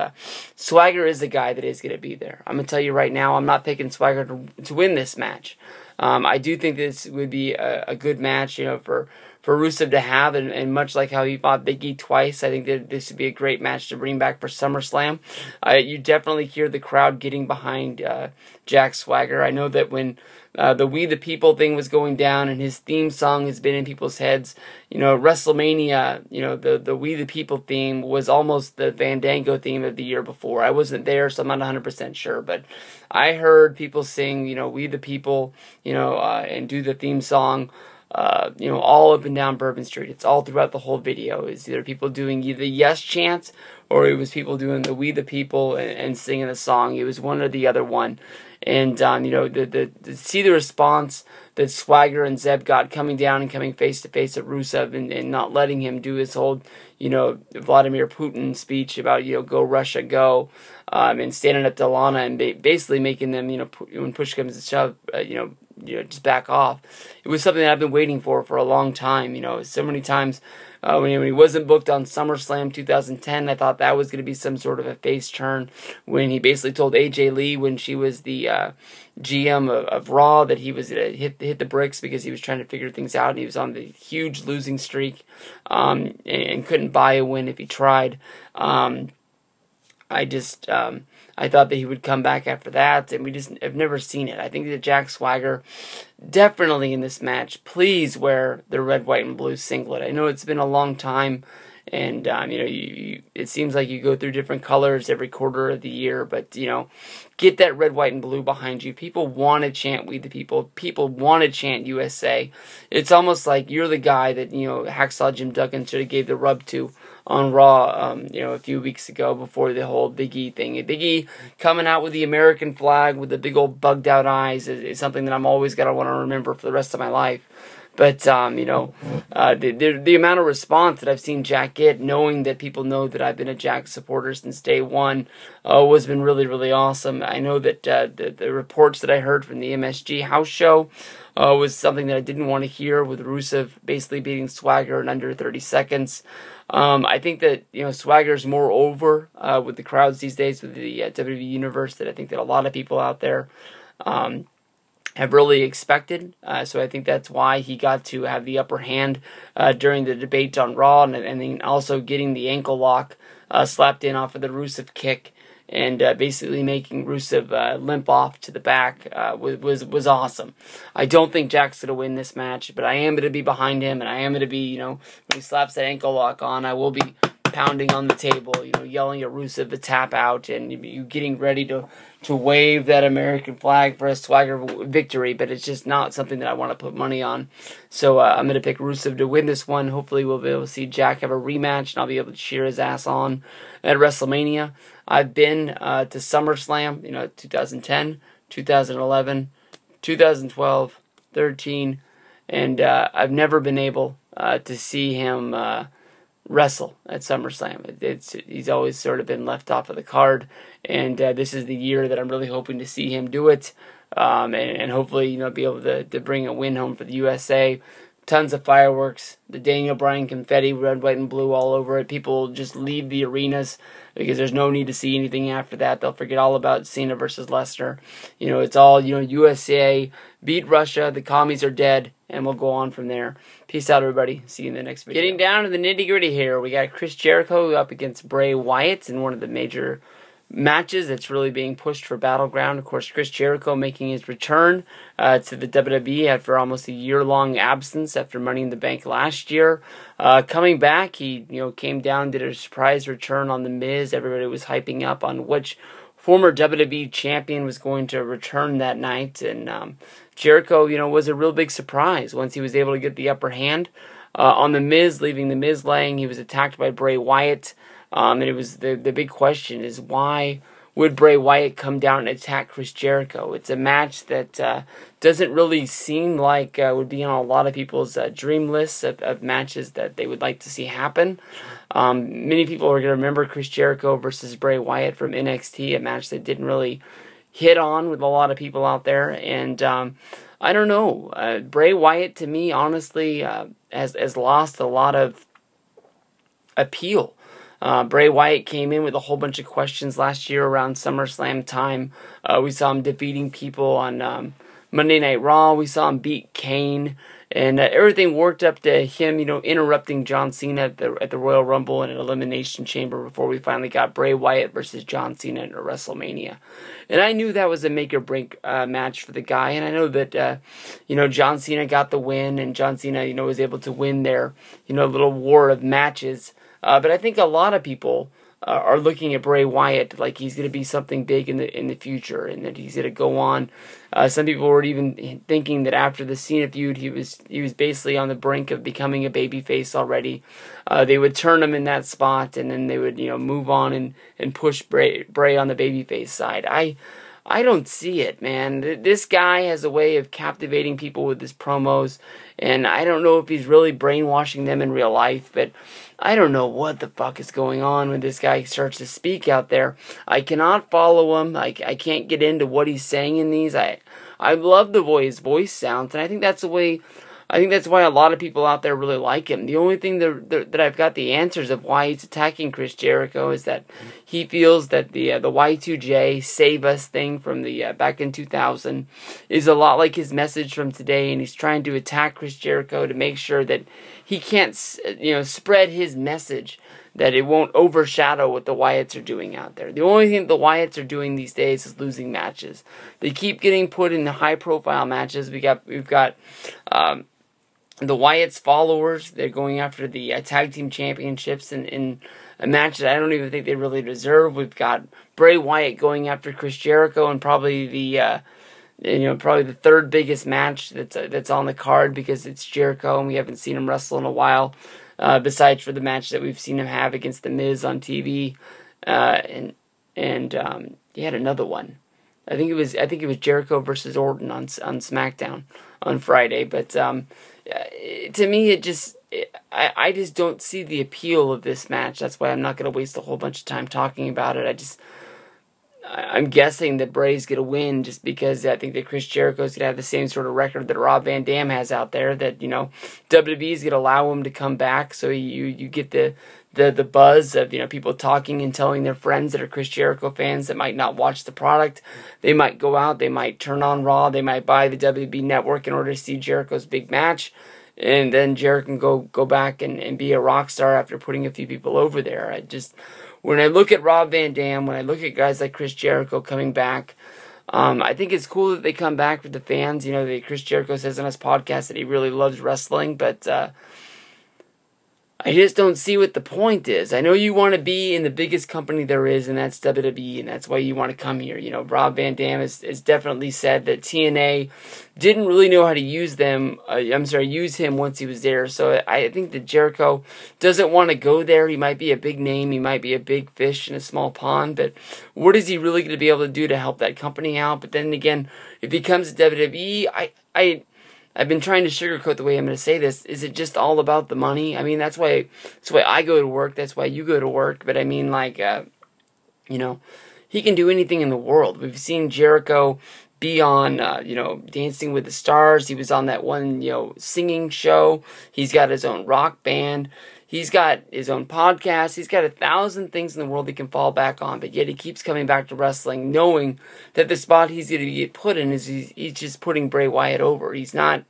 Swagger is the guy that is going to be there. I'm going to tell you right now, I'm not picking Swagger to win this match. I do think this would be a good match, for for Rusev to have, and much like how he fought Big E twice, I think that this would be a great match to bring back for SummerSlam. You definitely hear the crowd getting behind Jack Swagger. I know that when the We the People thing was going down and his theme song has been in people's heads, WrestleMania, the We the People theme was almost the Fandango theme of the year before. I wasn't there, so I'm not 100% sure, but I heard people sing, We the People, and do the theme song, all up and down Bourbon Street. It's all throughout the whole video. It's either people doing either yes chants, or it was people doing the We the People and singing the song. It was one or the other one. And, to see the response that Swagger and Zeb got coming down and coming face to face at Rusev and not letting him do his whole, Vladimir Putin speech about, go Russia, go, and standing up to Lana and basically making them, when push comes to shove, just back off. It was something that I've been waiting for a long time. So many times when he wasn't booked on SummerSlam 2010, I thought that was going to be some sort of a face turn. When he basically told AJ Lee when she was the GM of Raw that he was going to hit the bricks because he was trying to figure things out, and he was on the huge losing streak and couldn't buy a win if he tried. I thought that he would come back after that, and we just have never seen it. I think that Jack Swagger definitely in this match, please wear the red, white, and blue singlet. I know it's been a long time, and it seems like you go through different colors every quarter of the year, but get that red, white, and blue behind you. People want to chant We the People. People want to chant USA. It's almost like you're the guy that Hacksaw Jim Duggan should have gave the rub to on Raw, a few weeks ago before the whole Big E thing. Big E coming out with the American flag with the big old bugged out eyes is something that I'm always going to want to remember for the rest of my life. But, the amount of response that I've seen Jack get, knowing that people know that I've been a Jack supporter since day one, has been really, really awesome. I know that the reports that I heard from the MSG house show was something that I didn't want to hear, with Rusev basically beating Swagger in under 30 seconds. I think that, Swagger's more over with the crowds these days, with the WWE Universe, that I think that a lot of people out there have really expected. So I think that's why he got to have the upper hand during the debate on Raw, and then also getting the ankle lock slapped in off of the Rusev kick, and basically making Rusev limp off to the back was awesome. I don't think Jack's going to win this match, but I am going to be behind him, and I am going to be, when he slaps that ankle lock on, I will be pounding on the table, yelling at Rusev to tap out, and you getting ready to wave that American flag for a Swagger victory, but it's just not something that I want to put money on. So I'm going to pick Rusev to win this one. Hopefully we'll be able to see Jack have a rematch, and I'll be able to cheer his ass on at WrestleMania. I've been to SummerSlam, 2010, 2011, 2012, 13, and I've never been able to see him wrestle at SummerSlam. He's always sort of been left off of the card, and this is the year that I'm really hoping to see him do it, and hopefully be able to bring a win home for the USA. Tons of fireworks, the Daniel Bryan confetti, red, white, and blue all over it. People just leave the arenas because there's no need to see anything after that. They'll forget all about Cena versus Lesnar. It's all, USA, beat Russia, the commies are dead, and we'll go on from there. Peace out, everybody. See you in the next video. Getting down to the nitty-gritty here, we got Chris Jericho up against Bray Wyatt in one of the major matches that's really being pushed for Battleground. Of course, Chris Jericho making his return to the WWE after almost a year-long absence after Money in the Bank last year. Coming back, he came down, did a surprise return on The Miz. Everybody was hyping up on which former WWE champion was going to return that night, and Jericho, was a real big surprise once he was able to get the upper hand on The Miz, leaving The Miz laying. He was attacked by Bray Wyatt. And it was the big question is, why would Bray Wyatt come down and attack Chris Jericho? It's a match that doesn't really seem like would be on a lot of people's dream lists of matches that they would like to see happen. Many people are going to remember Chris Jericho versus Bray Wyatt from NXT, a match that didn't really hit on with a lot of people out there. And I don't know. Bray Wyatt, to me, honestly, has lost a lot of appeal. Bray Wyatt came in with a whole bunch of questions last year around SummerSlam time. We saw him defeating people on Monday Night Raw. We saw him beat Kane And everything worked up to him, interrupting John Cena at the Royal Rumble in an Elimination Chamber before we finally got Bray Wyatt versus John Cena in WrestleMania. And I knew that was a make or break match for the guy. And I know that, John Cena got the win, and John Cena, was able to win their, little war of matches. But I think a lot of people are looking at Bray Wyatt like he's going to be something big in the future, and that he's going to go on. Some people were even thinking that after the Cena feud, he was basically on the brink of becoming a babyface already. They would turn him in that spot, and then they would move on and push Bray on the babyface side. I don't see it, man. This guy has a way of captivating people with his promos, and I don't know if he's really brainwashing them in real life, but I don't know what the fuck is going on when this guy starts to speak out there. I cannot follow him. I can't get into what he's saying in these. I love the way his voice sounds, and I think that's why a lot of people out there really like him. The only thing that I've got the answers of why he's attacking Chris Jericho is that he feels that the Y2J Save Us thing from the back in 2000 is a lot like his message from today, and he's trying to attack Chris Jericho to make sure that he can't spread his message, that it won't overshadow what the Wyatts are doing out there. The only thing the Wyatts are doing these days is losing matches. They keep getting put in high profile matches. We've got the Wyatt's followers. They're going after the tag team championships in a match that I don't even think they really deserve. We've got Bray Wyatt going after Chris Jericho, and probably the third biggest match that's on the card, because it's Jericho and we haven't seen him wrestle in a while. Besides for the match that we've seen him have against The Miz on TV, and he had another one. I think it was Jericho versus Orton on SmackDown on Friday. But to me, I just don't see the appeal of this match. That's why I'm not going to waste a whole bunch of time talking about it. I'm guessing that Bray's going to win just because I think that Chris Jericho's going to have the same sort of record that Rob Van Dam has out there, that, WWE's going to allow him to come back, so you get the buzz of, people talking and telling their friends that are Chris Jericho fans that might not watch the product. They might go out, they might turn on Raw, they might buy the WWE Network in order to see Jericho's big match, and then Jericho can go back and be a rock star after putting a few people over there. When I look at Rob Van Dam, when I look at guys like Chris Jericho coming back, I think it's cool that they come back with the fans. Chris Jericho says on his podcast that he really loves wrestling, but I just don't see what the point is. I know you want to be in the biggest company there is, and that's WWE, and that's why you want to come here. Rob Van Dam has definitely said that TNA didn't really know how to use him once he was there. So I think that Jericho doesn't want to go there. He might be a big name, he might be a big fish in a small pond, but what is he really going to be able to do to help that company out? But then again, if he comes to WWE, I've been trying to sugarcoat the way I'm going to say this. Is it just all about the money? I mean, that's why I go to work. That's why you go to work. But I mean, he can do anything in the world. We've seen Jericho be on, Dancing with the Stars. He was on that one, singing show. He's got his own rock band. He's got his own podcast. He's got 1,000 things in the world he can fall back on, but yet he keeps coming back to wrestling, knowing that the spot he's going to get put in is he's just putting Bray Wyatt over. He's not,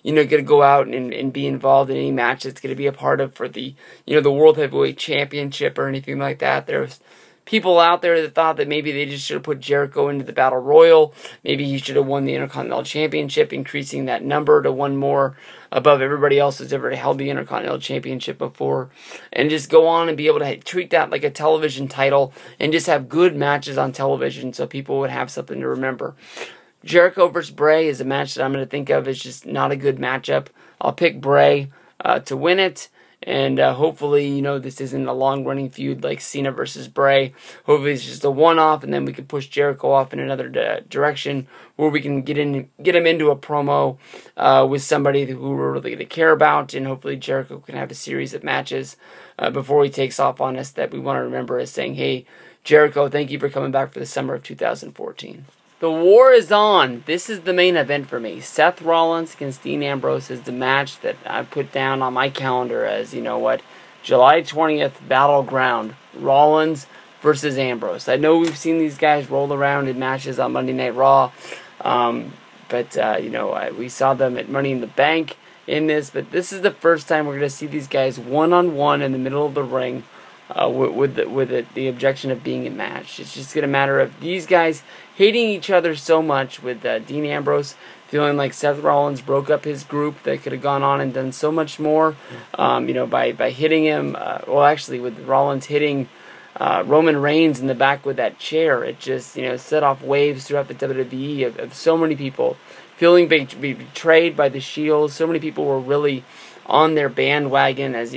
going to go out and be involved in any match that's going to be a part of for the, the World Heavyweight Championship or anything like that. There's people out there that thought that maybe they just should have put Jericho into the Battle Royal. Maybe he should have won the Intercontinental Championship, increasing that number to one more above everybody else who's ever held the Intercontinental Championship before. And just go on and be able to treat that like a television title and just have good matches on television so people would have something to remember. Jericho versus Bray is a match that I'm going to think of as just not a good matchup. I'll pick Bray to win it. And hopefully, this isn't a long-running feud like Cena versus Bray. Hopefully it's just a one-off, and then we can push Jericho off in another direction where we can get him into a promo with somebody who we're really going to care about, and hopefully Jericho can have a series of matches before he takes off on us that we want to remember as saying, hey, Jericho, thank you for coming back for the summer of 2014. The war is on. This is the main event for me. Seth Rollins against Dean Ambrose is the match that I put down on my calendar as, July 20th, Battleground. Rollins versus Ambrose. I know we've seen these guys roll around in matches on Monday Night Raw, but we saw them at Money in the Bank, in this, but this is the first time we're going to see these guys one-on-one in the middle of the ring with the objection of being a match. It's just going to matter of these guys hating each other so much, with Dean Ambrose feeling like Seth Rollins broke up his group that could have gone on and done so much more, by hitting him. Well, actually, with Rollins hitting Roman Reigns in the back with that chair, it just set off waves throughout the WWE of so many people feeling betrayed by the Shield. So many people were really on their bandwagon, as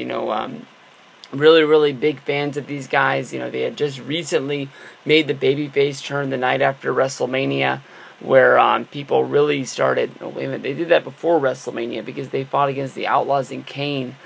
really big fans of these guys. They had just recently made the babyface turn the night after WrestleMania, where people really started. Oh, wait a minute, they did that before WrestleMania because they fought against the Outlaws and Kane.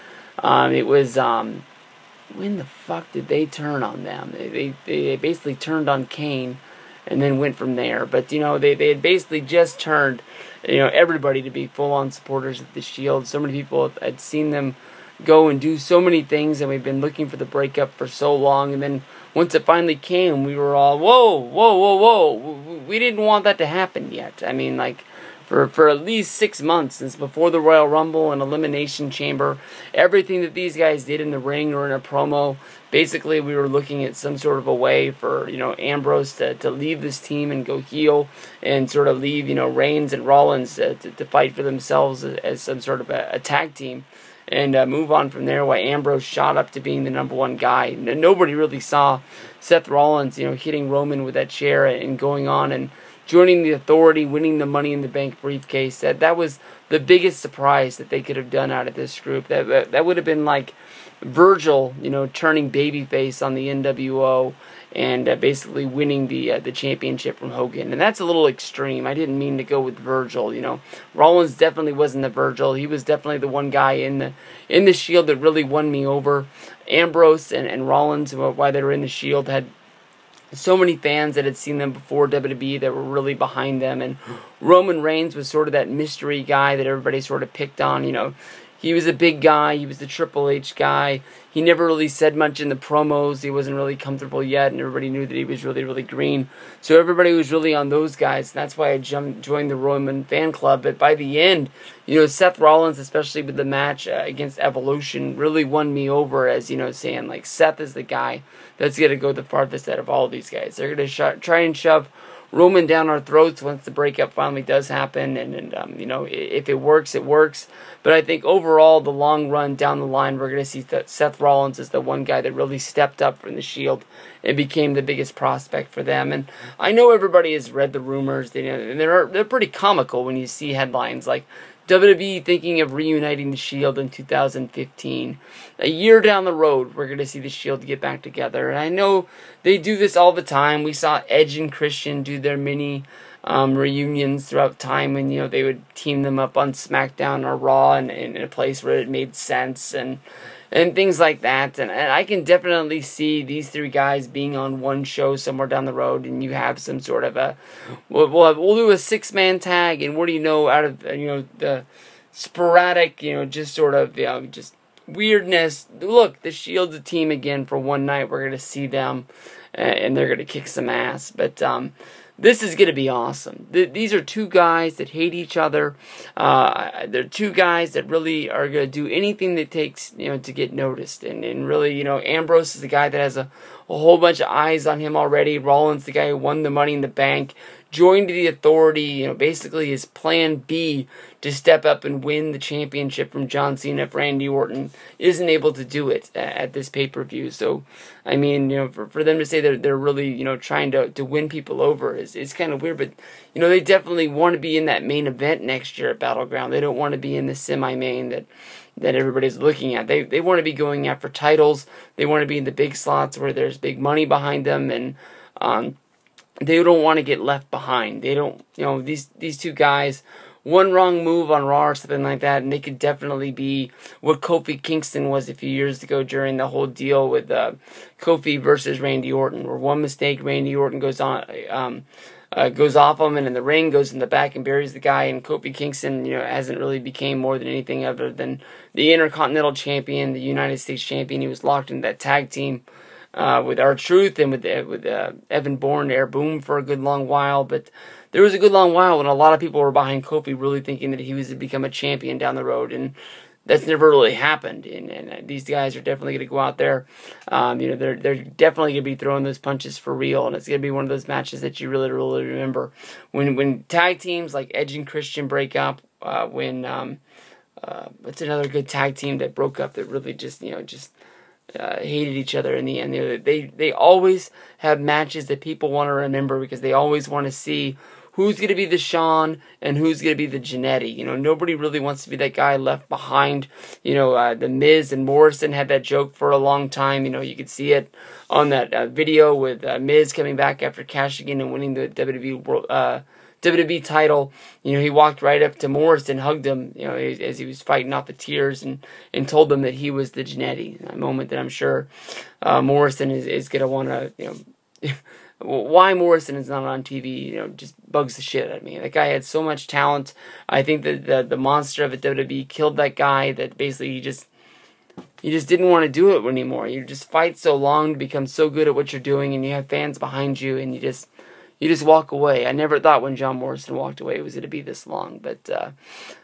It was when the fuck did they turn on them? They basically turned on Kane and then went from there. But they had basically just turned everybody to be full-on supporters of the Shield. So many people had seen them go and do so many things, and we've been looking for the breakup for so long. And then once it finally came, we were all, whoa, we didn't want that to happen yet. I mean, like, for at least 6 months, since before the Royal Rumble and Elimination Chamber, everything that these guys did in the ring or in a promo, basically we were looking at some sort of a way for Ambrose to leave this team and go heel, and sort of leave Reigns and Rollins to fight for themselves as some sort of a tag team, and move on from there, while Ambrose shot up to being the #1 guy. Nobody really saw Seth Rollins hitting Roman with that chair and going on and joining the Authority, winning the Money in the Bank briefcase. That was the biggest surprise that they could have done out of this group. That would have been like Virgil, turning babyface on the NWO and basically winning the championship from Hogan. And that's a little extreme. I didn't mean to go with Virgil. Rollins definitely wasn't the Virgil. He was definitely the one guy in the Shield that really won me over. Ambrose and Rollins, while they were in the Shield, had so many fans that had seen them before WWE that were really behind them. And Roman Reigns was sort of that mystery guy that everybody sort of picked on. He was a big guy. He was the Triple H guy. He never really said much in the promos. He wasn't really comfortable yet, and everybody knew that he was really green. So everybody was really on those guys. And that's why I joined the Roman fan club. But by the end, Seth Rollins, especially with the match against Evolution, really won me over, as saying like Seth is the guy that's going to go the farthest out of all of these guys. They're going to try and shove Roman down our throats once the breakup finally does happen, and if it works, it works. But I think overall, the long run down the line, we're going to see that Seth Rollins is the one guy that really stepped up from the Shield and became the biggest prospect for them. And I know everybody has read the rumors, and they're pretty comical when you see headlines like WWE thinking of reuniting the Shield in 2015. A year down the road, we're going to see the Shield get back together. And I know they do this all the time. We saw Edge and Christian do their mini reunions throughout time when, they would team them up on SmackDown or Raw and in a place where it made sense and things like that. And I can definitely see these three guys being on one show somewhere down the road, and you have some sort of we'll do a 6-man tag, and what do you know, out of the sporadic just sort of just weirdness. Look, the Shield's a team again for one night. We're gonna see them, and they're gonna kick some ass. But this is going to be awesome. These are two guys that hate each other. They're two guys that really are going to do anything that takes, to get noticed. And really, Ambrose is the guy that has a whole bunch of eyes on him already. Rollins, the guy who won the Money in the Bank, joined the Authority, basically his plan B to step up and win the championship from John Cena if Randy Orton isn't able to do it at this pay-per-view. So, I mean, for them to say that they're really, trying to win people over is kind of weird. But, they definitely want to be in that main event next year at Battleground. They don't want to be in the semi-main that everybody's looking at. They want to be going after titles. They want to be in the big slots where there's big money behind them, and they don't want to get left behind. They don't, these two guys, one wrong move on Raw or something like that, and they could definitely be what Kofi Kingston was a few years ago during the whole deal with Kofi versus Randy Orton, where one mistake, Randy Orton goes off him and in the ring, goes in the back and buries the guy, and Kofi Kingston, hasn't really became more than anything other than the Intercontinental Champion, the United States Champion. He was locked in that tag team with R-Truth and with Evan Bourne, Air Boom for a good long while, but there was a good long while when a lot of people were behind Kofi, really thinking that he was to become a champion down the road, and that's never really happened. And these guys are definitely going to go out there. They're definitely going to be throwing those punches for real, and it's going to be one of those matches that you really, really remember. When tag teams like Edge and Christian break up, what's another good tag team that broke up that really just hated each other in the end? They always have matches that people want to remember because they always want to see who's going to be the Shawn and who's going to be the Jannetty. Nobody really wants to be that guy left behind. The Miz and Morrison had that joke for a long time. You could see it on that video with Miz coming back after cashing in and winning the WWE title. He walked right up to Morrison, hugged him, as he was fighting off the tears, and told them that he was the Jannetty. A moment that I'm sure Morrison is going to want to, why Morrison is not on TV, just bugs the shit out of me. That guy had so much talent. I think that the monster of the WWE killed that guy, that basically he just didn't want to do it anymore. You just fight so long to become so good at what you're doing, and you have fans behind you, and you just walk away. I never thought when John Morrison walked away it was going to be this long, but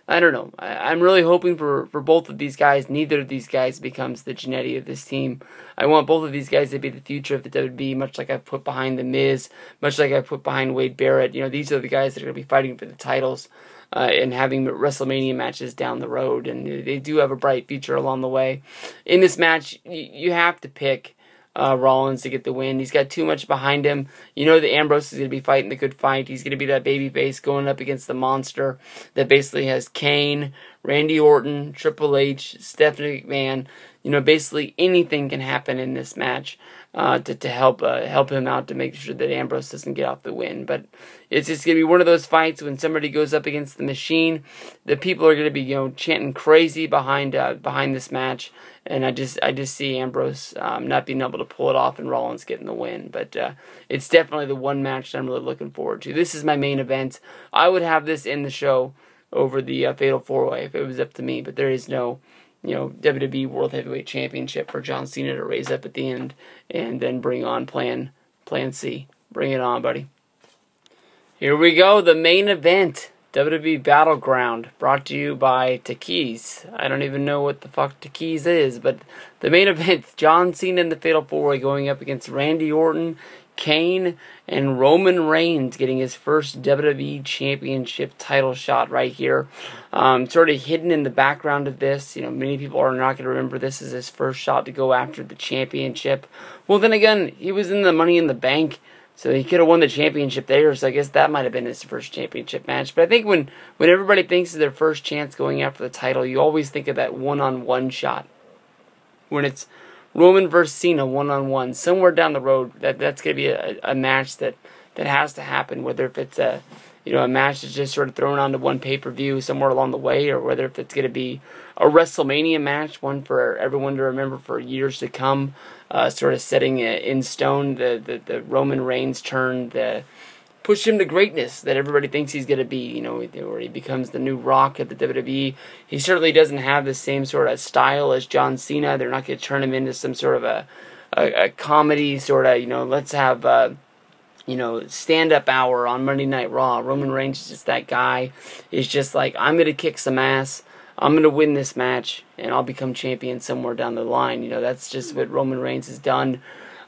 I don't know. I'm really hoping for both of these guys. Neither of these guys becomes the Jannetty of this team. I want both of these guys to be the future of the WWE, much like I've put behind The Miz, much like I've put behind Wade Barrett. These are the guys that are going to be fighting for the titles and having WrestleMania matches down the road, and they do have a bright future along the way. In this match, you have to pick Rollins to get the win. He's got too much behind him. That Ambrose is going to be fighting the good fight. He's going to be that babyface going up against the monster that basically has Kane, Randy Orton, Triple H, Stephanie McMahon. Basically anything can happen in this match to help him out, to make sure that Ambrose doesn't get off the win. But it's just going to be one of those fights when somebody goes up against the Machine, the people are going to be chanting crazy behind this match. And I just see Ambrose not being able to pull it off and Rollins getting the win. But it's definitely the one match that I'm really looking forward to. This is my main event. I would have this in the show over the Fatal 4-Way if it was up to me. But there is no WWE World Heavyweight Championship for John Cena to raise up at the end and then bring on Plan C. Bring it on, buddy. Here we go, the main event. WWE Battleground, brought to you by Taquiz. I don't even know what the fuck Taquiz is, but the main event, John Cena in the Fatal 4-Way going up against Randy Orton, Kane, and Roman Reigns getting his first WWE Championship title shot right here. Sort of hidden in the background of this. Many people are not going to remember this as his first shot to go after the championship. Well, then again, he was in the Money in the Bank, so he could have won the championship there, so I guess that might have been his first championship match. But I think when everybody thinks of their first chance going after the title, you always think of that one-on-one shot. When it's Roman versus Cena one-on-one, somewhere down the road, that's going to be a match that has to happen, whether if it's a match that's just sort of thrown onto one pay-per-view somewhere along the way, or whether if it's going to be a WrestleMania match, one for everyone to remember for years to come, sort of setting in stone the Roman Reigns turn, push him to greatness that everybody thinks he's going to be, where he becomes the new Rock at the WWE. He certainly doesn't have the same sort of style as John Cena. They're not going to turn him into some sort of a comedy sort of, let's have stand-up hour on Monday Night Raw. Roman Reigns is just that guy. He's just like, I'm going to kick some ass. I'm going to win this match, and I'll become champion somewhere down the line. That's just what Roman Reigns has done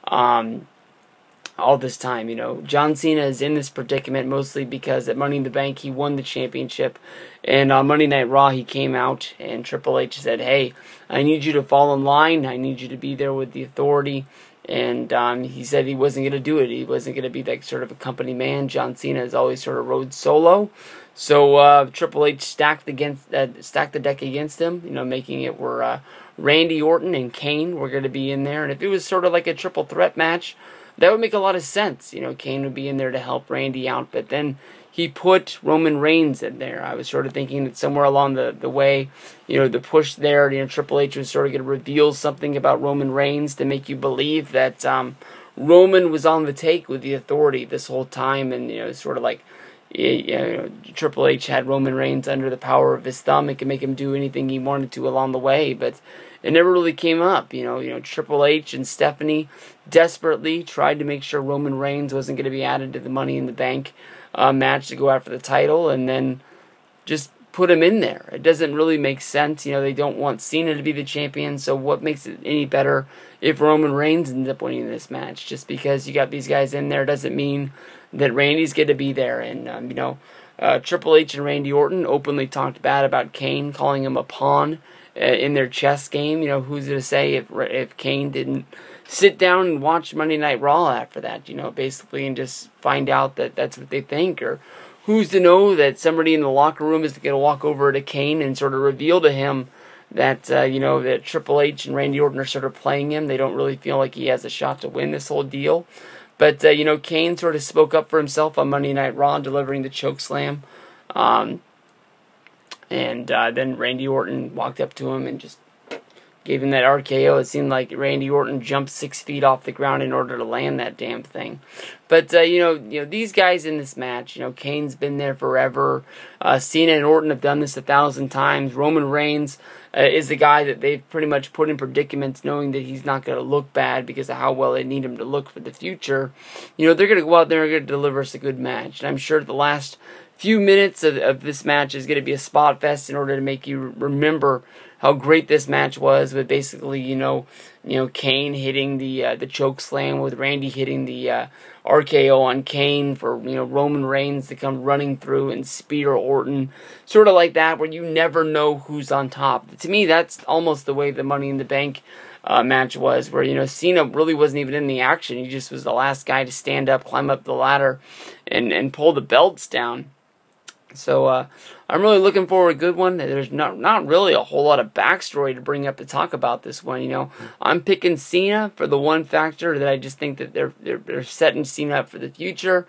all this time. John Cena is in this predicament mostly because at Money in the Bank, he won the championship. And on Monday Night Raw, he came out, and Triple H said, hey, I need you to fall in line. I need you to be there with the Authority. And he said he wasn't going to do it. He wasn't going to be that sort of a company man. John Cena has always sort of rode solo. So Triple H stacked the deck against him, making it where Randy Orton and Kane were going to be in there. And if it was sort of like a triple threat match, that would make a lot of sense. Kane would be in there to help Randy out. But then he put Roman Reigns in there. I was sort of thinking that somewhere along the way, the push there, Triple H was sort of going to reveal something about Roman Reigns to make you believe that Roman was on the take with the Authority this whole time, and sort of like Triple H had Roman Reigns under the power of his thumb and could make him do anything he wanted to along the way, but it never really came up. Triple H and Stephanie desperately tried to make sure Roman Reigns wasn't going to be added to the Money in the Bank match to go after the title, and then just put him in there. It doesn't really make sense. They don't want Cena to be the champion, so what makes it any better if Roman Reigns ends up winning this match? Just because you got these guys in there doesn't mean that Randy's going to be there. And, Triple H and Randy Orton openly talked bad about Kane, calling him a pawn in their chess game. Who's to say if Kane didn't sit down and watch Monday Night Raw after that, basically, and just find out that that's what they think, or who's to know that somebody in the locker room is going to walk over to Kane and sort of reveal to him that, that Triple H and Randy Orton are sort of playing him. They don't really feel like he has a shot to win this whole deal. But, Kane sort of spoke up for himself on Monday Night Raw, delivering the chokeslam. And then Randy Orton walked up to him and just gave him that RKO. It seemed like Randy Orton jumped 6 feet off the ground in order to land that damn thing. But, these guys in this match, Kane's been there forever. Cena and Orton have done this 1,000 times. Roman Reigns is the guy that they've pretty much put in predicaments knowing that he's not going to look bad because of how well they need him to look for the future. They're going to go out there and going to deliver us a good match. And I'm sure the last few minutes of this match is going to be a spot fest in order to make you remember how great this match was, with basically, Kane hitting the choke slam, with Randy hitting the RKO on Kane for, Roman Reigns to come running through and spear Orton, sort of like that, where you never know who's on top. To me, that's almost the way the Money in the Bank match was, where, Cena really wasn't even in the action. He just was the last guy to stand up, climb up the ladder, and pull the belts down. So I'm really looking for a good one. There's not really a whole lot of backstory to bring up to talk about this one. I'm picking Cena for the one factor that I just think that they're setting Cena up for the future.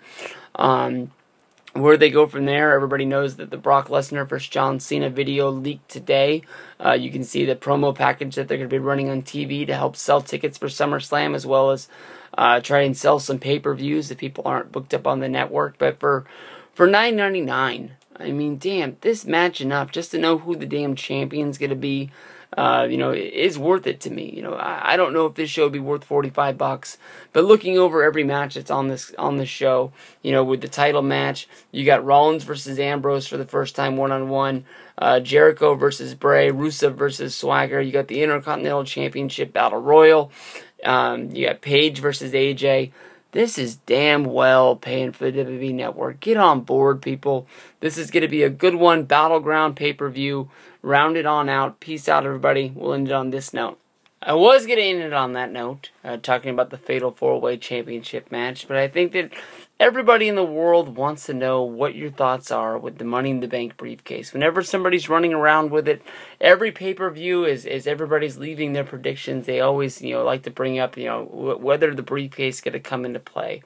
Where they go from there, everybody knows that the Brock Lesnar vs. John Cena video leaked today. You can see the promo package that they're going to be running on TV to help sell tickets for SummerSlam, as well as try and sell some pay-per-views if people aren't booked up on the network. But for $9.99, I mean, damn, this match enough just to know who the damn champion's going to be, is worth it to me. I don't know if this show would be worth $45, but looking over every match that's on the show, with the title match, you got Rollins versus Ambrose for the first time one-on-one, Jericho versus Bray, Rusev versus Swagger, you got the Intercontinental Championship Battle Royal, you got Paige versus AJ. This is damn well paying for the WWE Network. Get on board, people. This is going to be a good one. Battleground pay-per-view. Round it on out. Peace out, everybody. We'll end it on this note. I was going to end it on that note, talking about the Fatal 4-Way Championship match, but I think that everybody in the world wants to know what your thoughts are with the Money in the Bank briefcase. Whenever somebody's running around with it, every pay-per-view, as everybody's leaving their predictions, they always, like to bring up, whether the briefcase is going to come into play.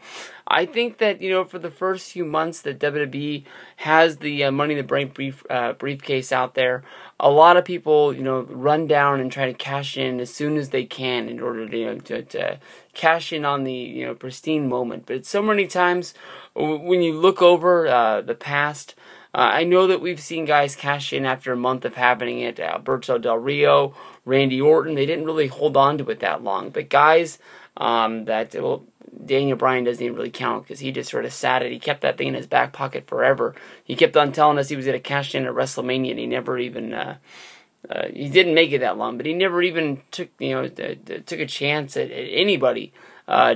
I think that, for the first few months that WWE has the Money in the Bank briefcase out there, a lot of people, run down and try to cash in as soon as they can in order to cash in on the, pristine moment. But so many times when you look over the past, I know that we've seen guys cash in after a month of having it. Alberto Del Rio, Randy Orton, they didn't really hold on to it that long. But guys Daniel Bryan doesn't even really count because he just sort of sat it. He kept that thing in his back pocket forever. He kept on telling us he was going to cash in at WrestleMania, and he never even he didn't make it that long, but he never even took a chance at anybody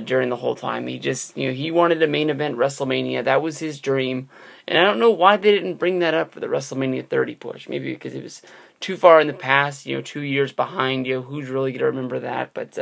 during the whole time. He just he wanted a main event WrestleMania. That was his dream, and I don't know why they didn't bring that up for the WrestleMania 30 push. Maybe because it was too far in the past, 2 years behind. Who's really going to remember that? But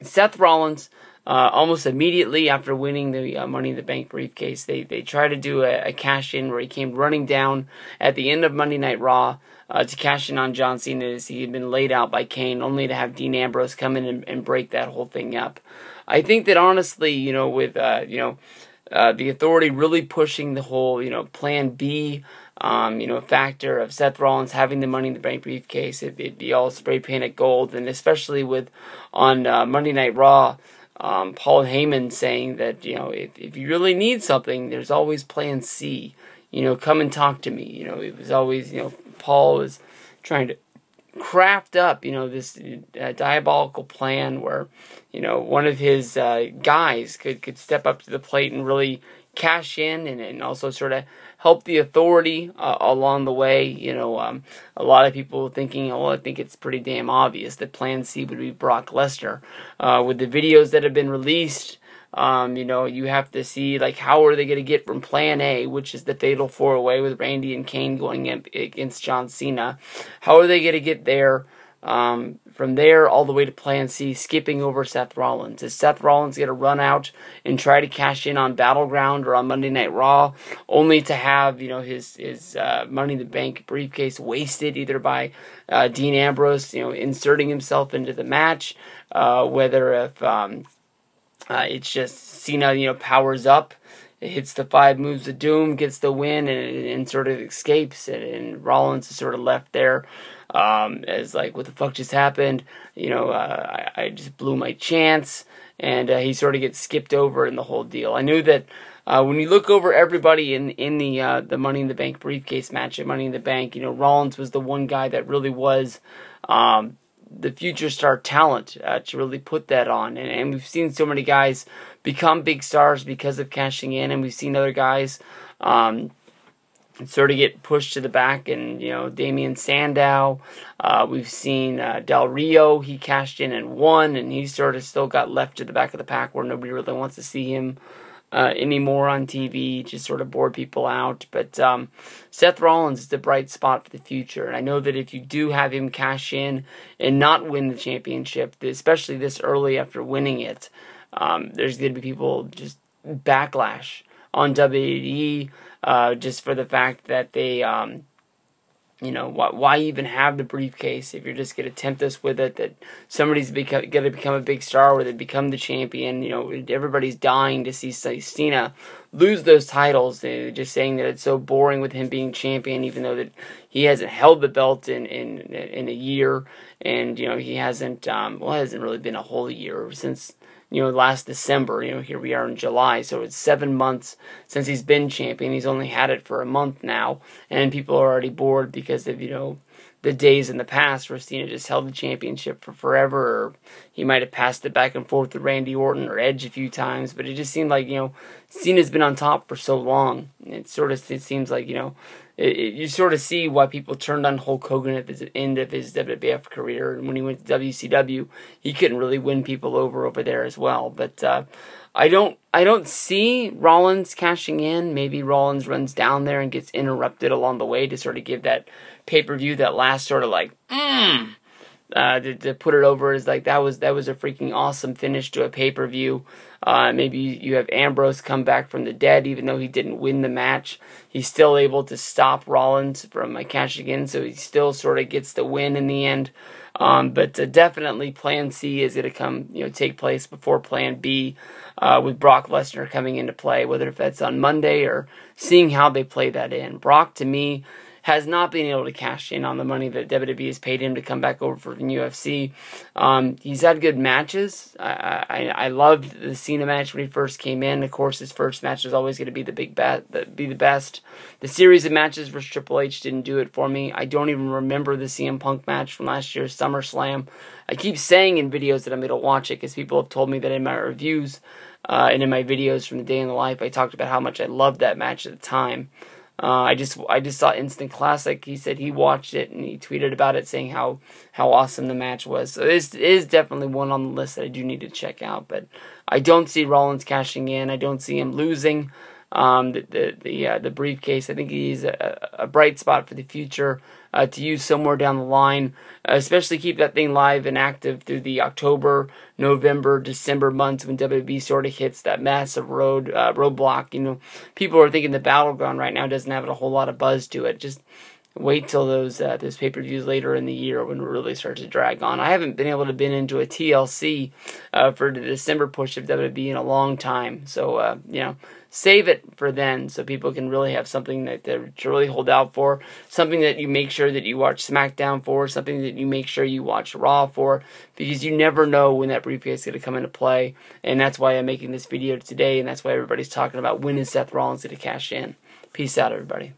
Seth Rollins, almost immediately after winning the Money in the Bank briefcase, they tried to do a cash-in where he came running down at the end of Monday Night Raw to cash in on John Cena as he had been laid out by Kane, only to have Dean Ambrose come in and break that whole thing up. I think that honestly, with the Authority really pushing the whole Plan B factor of Seth Rollins having the Money in the Bank briefcase, it'd be all spray painted gold, and especially on Monday Night Raw, Paul Heyman saying that if you really need something, there's always Plan C. Come and talk to me. It was always Paul was trying to craft up this diabolical plan where one of his guys could step up to the plate and really cash in and also sort of help the authority along the way. You know, a lot of people thinking, well, I think it's pretty damn obvious that Plan C would be Brock Lesnar. With the videos that have been released, you know, you have to see, like, how are they going to get from Plan A, which is the Fatal 4-Way with Randy and Kane going against John Cena. How are they going to get there? From there all the way to Plan C, skipping over Seth Rollins. Is Seth Rollins going to run out and try to cash in on Battleground or on Monday Night Raw, only to have, you know, his Money in the Bank briefcase wasted either by Dean Ambrose, you know, inserting himself into the match, whether if it's just Cena, you know, powers up, it hits the 5 moves of doom, gets the win, and sort of escapes, and Rollins is sort of left there as like, what the fuck just happened? You know, I just blew my chance, and he sort of gets skipped over in the whole deal. I knew that when you look over everybody in the Money in the Bank briefcase match at Money in the Bank, you know, Rollins was the one guy that really was the future star talent to really put that on. And we've seen so many guys become big stars because of cashing in, and we've seen other guys sort of get pushed to the back, and, you know, Damian Sandow, we've seen Del Rio, he cashed in and won, and he sort of still got left to the back of the pack where nobody really wants to see him anymore on TV, just sort of bored people out. But Seth Rollins is the bright spot for the future, and I know that if you do have him cash in and not win the championship, especially this early after winning it, there's going to be people just backlash on WWE, just for the fact that they, you know, why even have the briefcase if you're just going to tempt us with it, that somebody's going to become a big star or they become the champion. You know, everybody's dying to see Cena lose those titles. They're just saying that it's so boring with him being champion, even though that he hasn't held the belt in a year, and, you know, he hasn't, well, it hasn't really been a whole year since, you know, last December. You know, here we are in July, so it's 7 months since he's been champion. He's only had it for a month now, and people are already bored because of, you know, the days in the past where Cena just held the championship for forever, or he might have passed it back and forth with Randy Orton or Edge a few times, but it just seemed like, you know, Cena's been on top for so long. It seems like, you know, you sort of see why people turned on Hulk Hogan at the end of his WWF career, and when he went to WCW, he couldn't really win people over there as well. But I don't see Rollins cashing in. Maybe Rollins runs down there and gets interrupted along the way to sort of give that pay-per-view that last sort of like to put it over as like that was a freaking awesome finish to a pay-per-view. Maybe you have Ambrose come back from the dead, even though he didn't win the match. He's still able to stop Rollins from cashing in, so he still sort of gets the win in the end. But definitely Plan C is going to take place before Plan B, with Brock Lesnar coming into play, whether if that's on Monday or seeing how they play that in. Brock, to me, has not been able to cash in on the money that WWE has paid him to come back over from UFC. He's had good matches. I loved the Cena match when he first came in. Of course, his first match was always going to be the best. The series of matches versus Triple H didn't do it for me. I don't even remember the CM Punk match from last year's SummerSlam. I keep saying in videos that I'm going to watch it because people have told me that in my reviews and in my videos from the day in the life, I talked about how much I loved that match at the time. I just saw Instant Classic. He said he watched it and he tweeted about it, saying how awesome the match was. So this is definitely one on the list that I do need to check out. But I don't see Rollins cashing in. I don't see him losing the briefcase. I think he's a bright spot for the future to use somewhere down the line. Especially keep that thing live and active through the October, November, December months when WWE sort of hits that massive roadblock. You know, people are thinking the Battleground right now doesn't have a whole lot of buzz to it. Just wait till those pay-per-views later in the year when it really starts to drag on. I haven't been able to been into a TLC for the December push of WWE in a long time. So, you know, save it for then so people can really have something that to really hold out for, something that you make sure that you watch SmackDown for, something that you make sure you watch Raw for, because you never know when that briefcase is going to come into play, and that's why I'm making this video today, and that's why everybody's talking about when is Seth Rollins going to cash in. Peace out, everybody.